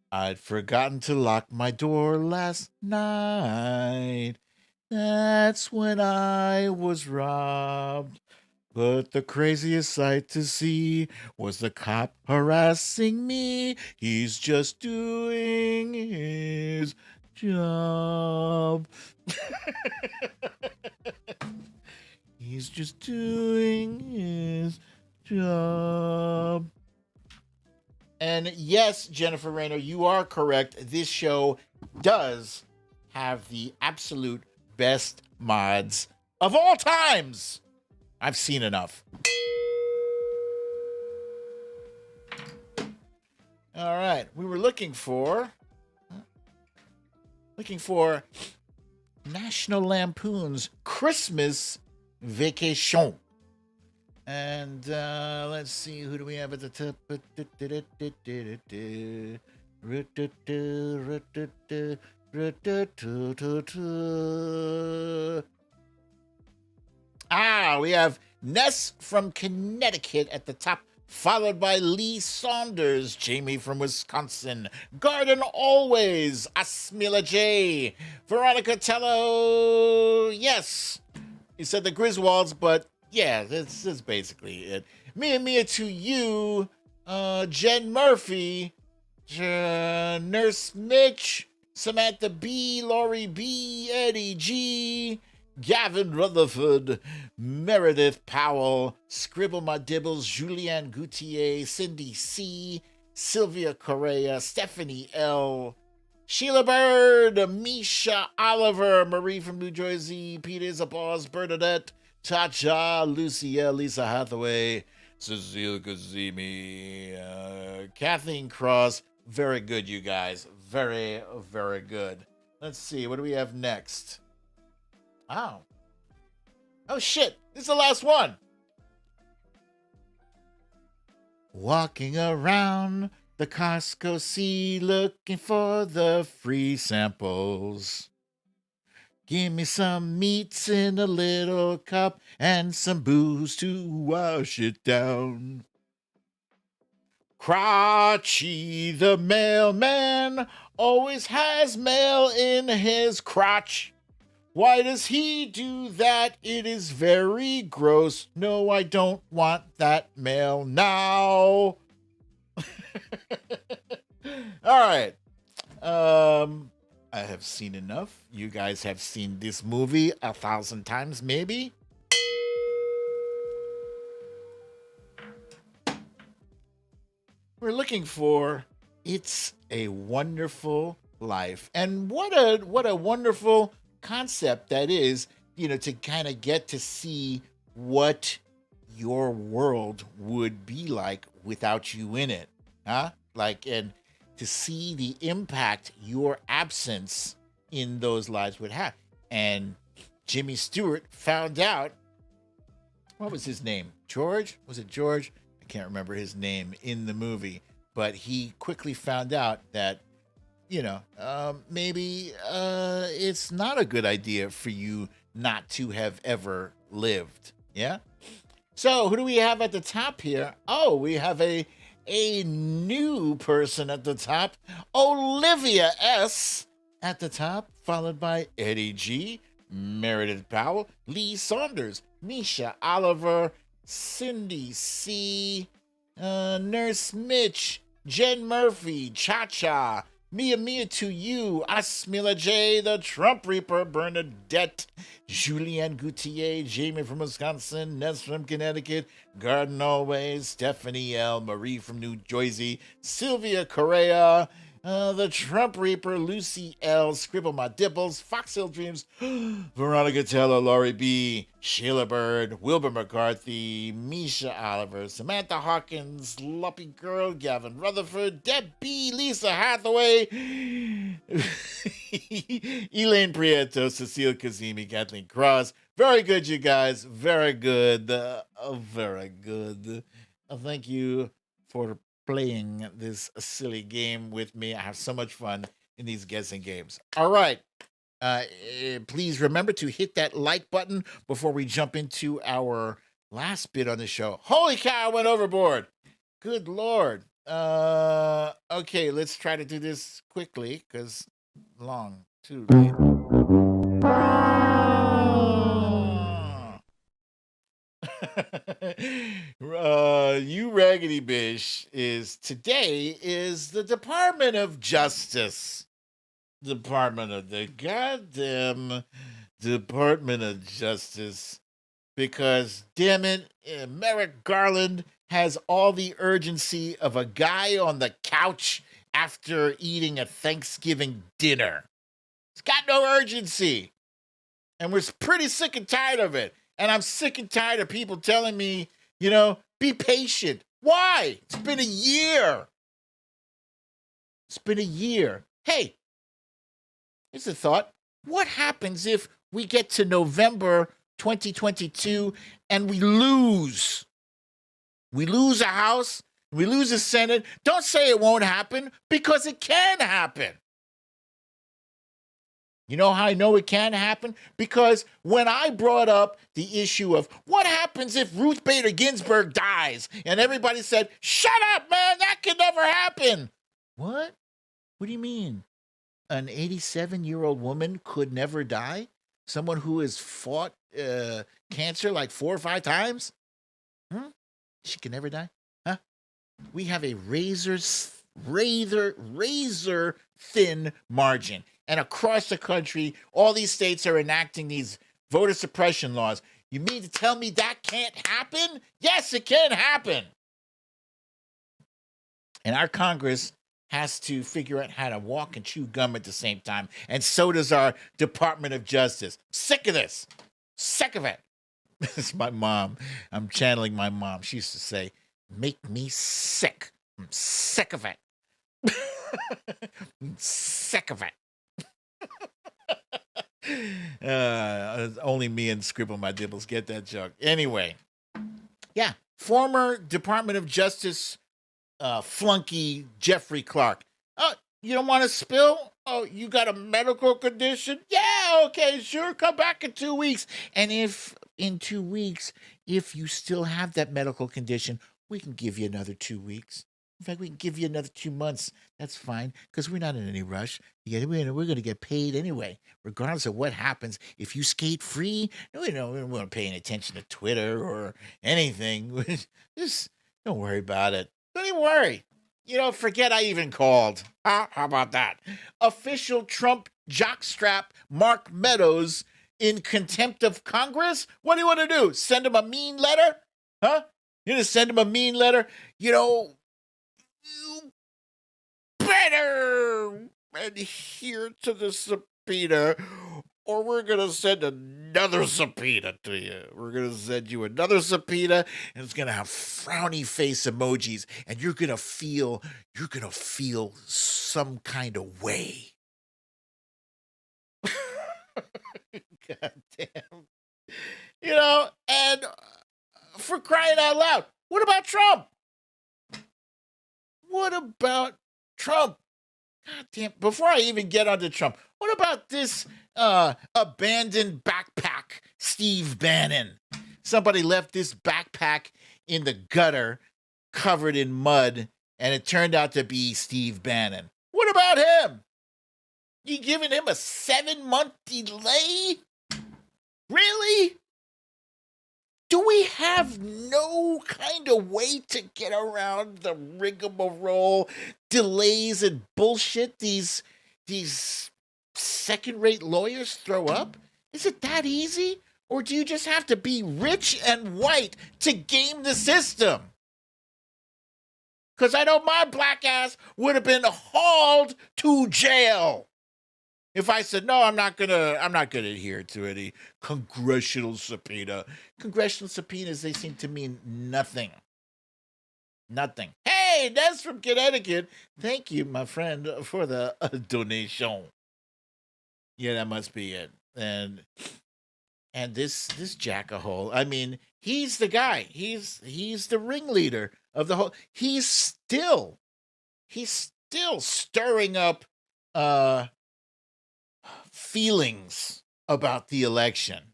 I'd forgotten to lock my door last night. That's when I was robbed. But the craziest sight to see was the cop harassing me. He's just doing his job. He's just doing his job. And yes, Jennifer Rayner, you are correct. This show does have the absolute best mods of all times. I've seen enough. All right, we were looking for National Lampoon's Christmas Vacation. And let's see, who do we have at the top? We have Ness from Connecticut at the top, followed by Lee Saunders, Jamie from Wisconsin, Garden Always, Asmila J, Veronica Tello. Yes, you said the Griswolds, but yeah, that's basically it. Mia to you, Jen Murphy, Nurse Mitch, Samantha B, Laurie B, Eddie G, Gavin Rutherford, Meredith Powell, Scribble My Dibbles, Julianne Gauthier, Cindy C, Sylvia Correa, Stephanie L, Sheila Bird, Misha Oliver, Marie from New Jersey, Peter Zabaz, Bernadette, Cha-Cha, Lucy L, Lisa Hathaway, Cecile Kazemi, Kathleen Cross. Very good, you guys. Very, very good. Let's see. What do we have next? Oh. Oh shit, this is the last one. Walking around the Costco sea looking for the free samples. Give me some meats in a little cup and some booze to wash it down. Crotchy the mailman always has mail in his crotch. Why does he do that? It is very gross. No, I don't want that mail now. All right. I have seen enough. You guys have seen this movie 1,000 times, maybe. We're looking for It's a Wonderful Life. And what a wonderful concept that is, to kind of get to see what your world would be like without you in it. Huh? And to see the impact your absence in those lives would have. And Jimmy Stewart found out, what was his name? George? Was it George? I can't remember his name in the movie, but he quickly found out that, maybe it's not a good idea for you not to have ever lived. Yeah? So who do we have at the top here? Oh, we have a new person at the top, Olivia S. at the top, followed by Eddie G, Meredith Powell, Lee Saunders, Misha Oliver, Cindy C, Nurse Mitch, Jen Murphy, Cha-Cha, Mia to you, Asmila J, the Trump Reaper, Bernadette, Julianne Goutier, Jamie from Wisconsin, Ness from Connecticut, Garden Always, Stephanie L, Marie from New Jersey, Sylvia Correa, the Trump Reaper, Lucy L, Scribble My Dimples, Foxhill Dreams, Veronica Teller, Laurie B, Sheila Bird, Wilbur McCarthy, Misha Oliver, Samantha Hawkins, Luppy Girl, Gavin Rutherford, Deb B, Lisa Hathaway, Elaine Prieto, Cecile Kazimi, Kathleen Cross. Very good, you guys. Very good. Very good. Thank you for playing this silly game with me. I have so much fun in these guessing games. All right. Please remember to hit that like button before we jump into our last bit on the show. Holy cow, I went overboard. Good Lord. Okay, let's try to do this quickly because long, too late. You Raggedy Bish today is the Department of Justice. Department of the goddamn Department of Justice. Because, damn it, Merrick Garland has all the urgency of a guy on the couch after eating a Thanksgiving dinner. It's got no urgency. And we're pretty sick and tired of it. And I'm sick and tired of people telling me, be patient. Why? It's been a year. It's been a year. Hey, here's a thought. What happens if we get to November 2022 and we lose? We lose a House, we lose a Senate. Don't say it won't happen, because it can happen. You know how I know it can happen? Because when I brought up the issue of what happens if Ruth Bader Ginsburg dies, and everybody said, shut up, man, that could never happen. What? What do you mean? An 87-year-old woman could never die? Someone who has fought cancer like 4 or 5 times? She can never die? Huh? We have a razor thin margin. And across the country, all these states are enacting these voter suppression laws. You mean to tell me that can't happen? Yes, it can happen. And our Congress has to figure out how to walk and chew gum at the same time. And so does our Department of Justice. Sick of this. Sick of it. It's my mom. I'm channeling my mom. She used to say, make me sick. I'm sick of it. I'm sick of it. Only me and Scribble My Dibbles get that joke. Anyway, yeah, former Department of Justice flunky Jeffrey Clark. Oh, you don't want to spill? Oh, you got a medical condition? Yeah, okay, sure. Come back in 2 weeks. And if in 2 weeks, if you still have that medical condition, we can give you another 2 weeks. In fact, we can give you another 2 months. That's fine, because we're not in any rush. We're going to get paid anyway, regardless of what happens. If you skate free, we weren't paying attention to Twitter or anything. Just don't worry about it. Don't even worry. Forget I even called. How about that? Official Trump jockstrap Mark Meadows in contempt of Congress? What do you want to do? Send him a mean letter? Huh? You gonna send him a mean letter? You better adhere to the subpoena, or we're going to send another subpoena to you. We're going to send you another subpoena, and it's going to have frowny face emojis, and you're going to feel some kind of way. God damn. And for crying out loud, what about Trump? What about Trump? God damn. Before I even get onto Trump, what about this abandoned backpack, Steve Bannon? Somebody left this backpack in the gutter, covered in mud, and it turned out to be Steve Bannon. What about him? You giving him a 7-month delay? Really? Do we have no kind of way to get around the rigmarole, delays, and bullshit these second-rate lawyers throw up? Is it that easy? Or do you just have to be rich and white to game the system? Because I know my black ass would have been hauled to jail if I said, no, I'm not gonna adhere to any congressional subpoena. Congressional subpoenas, they seem to mean nothing. Nothing. Hey, that's from Connecticut. Thank you, my friend, for the donation. Yeah, that must be it. And this jackahole, I mean, he's the guy. He's the ringleader of the whole. He's still stirring up feelings about the election.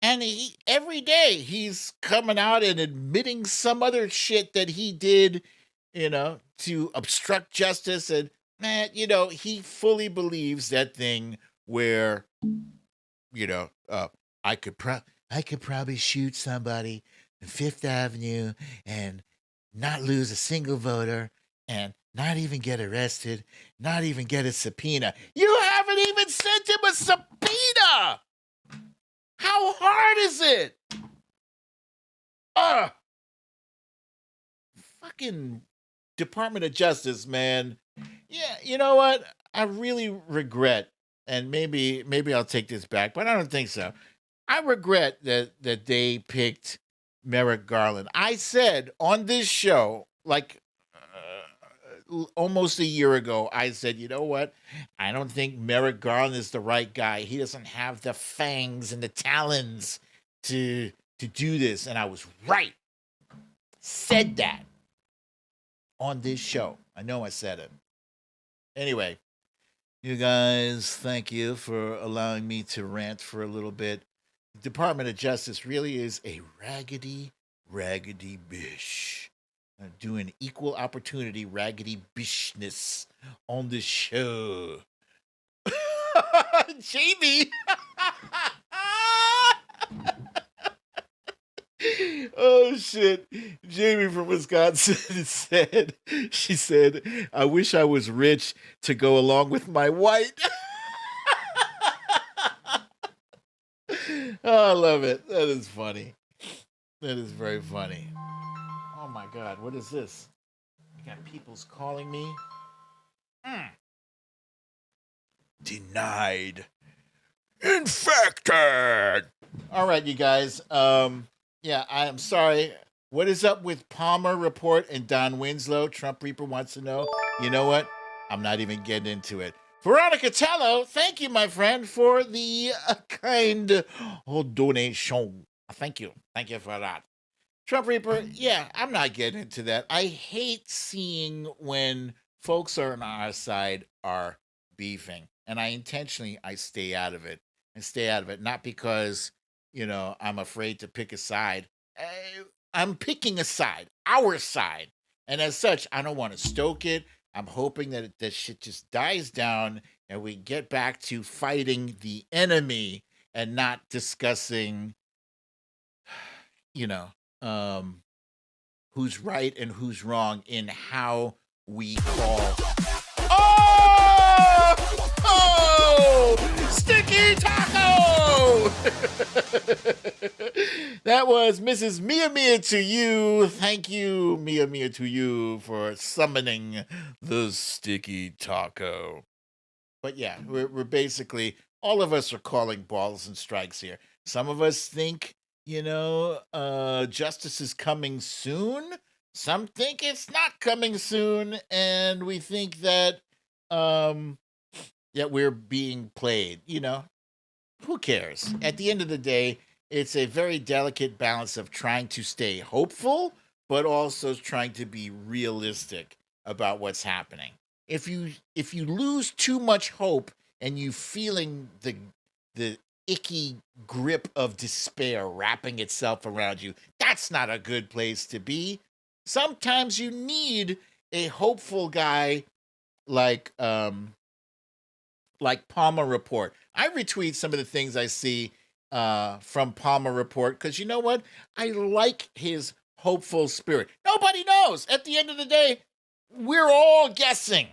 And every day he's coming out and admitting some other shit that he did, to obstruct justice. And, he fully believes that thing where, I could probably shoot somebody in Fifth Avenue and not lose a single voter and not even get arrested, not even get a subpoena. You haven't even sent him a subpoena! How hard is it? Fucking Department of Justice, man. Yeah, you know what? I really regret, and maybe I'll take this back, but I don't think so. I regret that they picked Merrick Garland. I said on this show, like almost a year ago, I said, you know what? I don't think Merrick Garland is the right guy. He doesn't have the fangs and the talons to do this. And I was right. Said that on this show. I know I said it. Anyway, you guys, thank you for allowing me to rant for a little bit. The Department of Justice really is a raggedy bish. Doing equal opportunity raggedy bishness on the show. Jamie! Oh, shit. Jamie from Wisconsin she said, I wish I was rich to go along with my white. Oh, I love it. That is funny. That is very funny. Oh my God, what is this? I got people's calling me. Denied. Infected. All right, you guys. Yeah, I am sorry. What is up with Palmer Report and Don Winslow? Trump Reaper wants to know. You know what? I'm not even getting into it. Veronica Tello, thank you, my friend, for the kind donation. Thank you. Thank you for that. Trump Reaper, yeah, I'm not getting into that. I hate seeing when folks are on our side are beefing. And I stay out of it. I stay out of it, not because, I'm afraid to pick a side. I'm picking a side, our side. And as such, I don't want to stoke it. I'm hoping that that shit just dies down and we get back to fighting the enemy and not discussing, you know, who's right and who's wrong in how we call. Oh! Oh! Sticky taco! That was Mrs. Mia Mia to you. Thank you, Mia Mia to you, for summoning the sticky taco. But yeah, we're basically, all of us are calling balls and strikes here. Some of us think, justice is coming soon. Some think it's not coming soon, and we think that we're being played. Who cares? At the end of the day, it's a very delicate balance of trying to stay hopeful, but also trying to be realistic about what's happening. If you lose too much hope and you feeling the icky grip of despair wrapping itself around you, that's not a good place to be. Sometimes you need a hopeful guy like Palmer Report. I retweet some of the things I see from Palmer Report because you know what? I like his hopeful spirit. Nobody knows. At the end of the day, we're all guessing.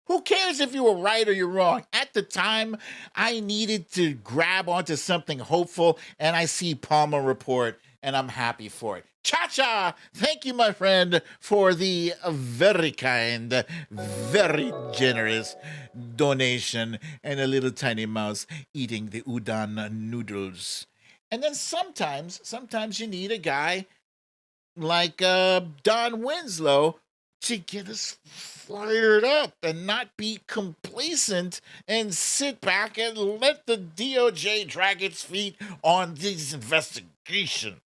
Who cares if you were right or you're wrong? At the time, I needed to grab onto something hopeful, and I see Palmer Report, and I'm happy for it. Cha-cha! Thank you, my friend, for the very kind, very generous donation, and a little tiny mouse eating the udon noodles. And then sometimes you need a guy like Don Winslow to get us fired up and not be complacent and sit back and let the DOJ drag its feet on these investigations.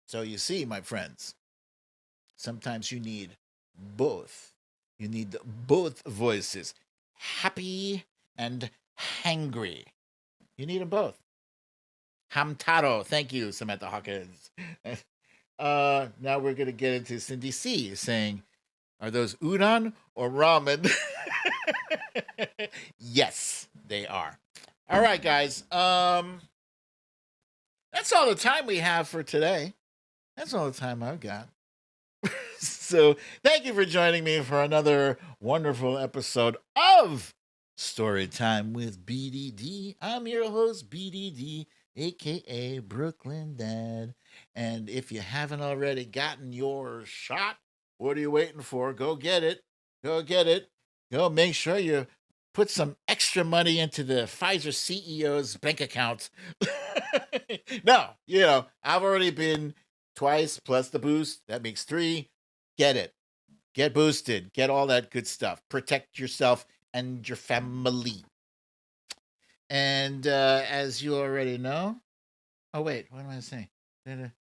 So you see, my friends, sometimes you need both. You need both voices, happy and hangry. You need them both. Hamtaro, thank you, Samantha Hawkins. Now we're going to get into Cindy C saying, are those udon or ramen? Yes, they are. All right, guys. That's all the time we have for today. That's all the time I've got. So thank you for joining me for another wonderful episode of Storytime with BDD. I'm your host, BDD, a.k.a. Brooklyn Dad. And if you haven't already gotten your shot, what are you waiting for? Go get it. Go get it. Go make sure you put some extra money into the Pfizer CEO's bank account. No, I've already been twice plus the boost. That makes 3. Get it. Get boosted. Get all that good stuff. Protect yourself and your family. And as you already know, oh wait, what am I saying?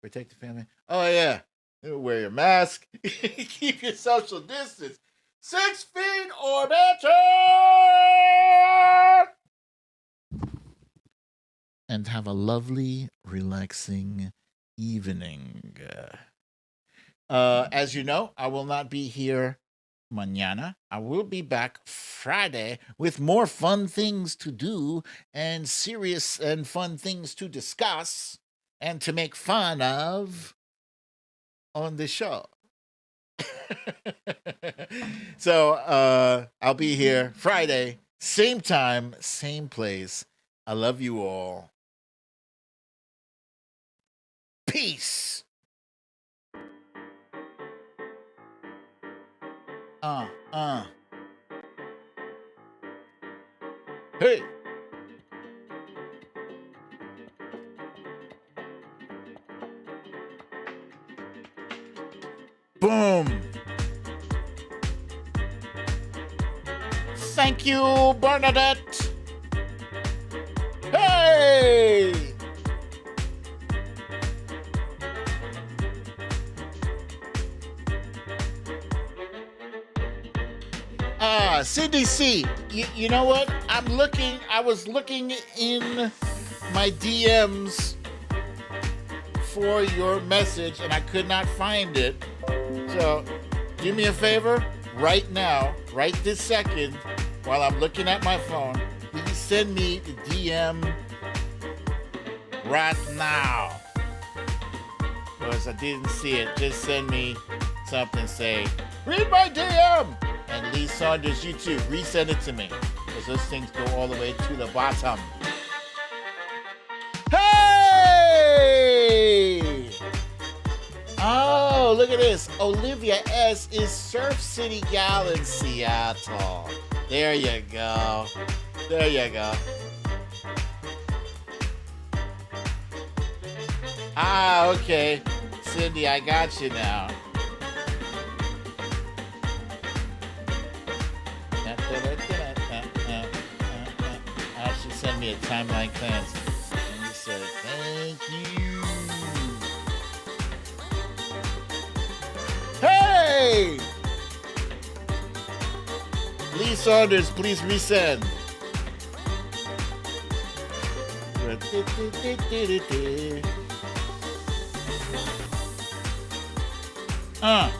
Protect the family. Oh yeah, wear your mask. Keep your social distance. 6 feet or better. And have a lovely, relaxing evening. As you know, I will not be here mañana. I will be back Friday with more fun things to do and serious and fun things to discuss and to make fun of on the show. So I'll be here Friday, same time, same place. I love you all. Peace. Hey. Boom. Thank you, Bernadette. Hey! CDC, you know what? I was looking in my DMs for your message and I could not find it. So, do me a favor, right now, right this second, while I'm looking at my phone, please send me the DM right now. Because I didn't see it. Just send me something, say, read my DM! And Lee Saunders, you too, resend it to me. Because those things go all the way to the bottom. Hey! Oh, look at this. Olivia S. is Surf City Gal in Seattle. There you go. There you go. Ah, okay. Cindy, I got you now. She sent me a timeline cleanse. And he said, thank you. Hey! Lee Saunders, please resend. Uh.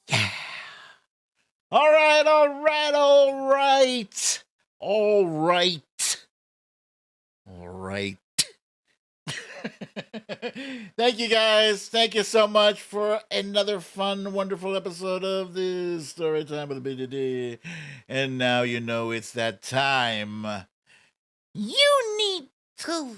Yeah. All right, all right, all right. All right. All right. Thank you guys. Thank you so much for another fun, wonderful episode of this Storytime with the BDD. And now you know it's that time. You need to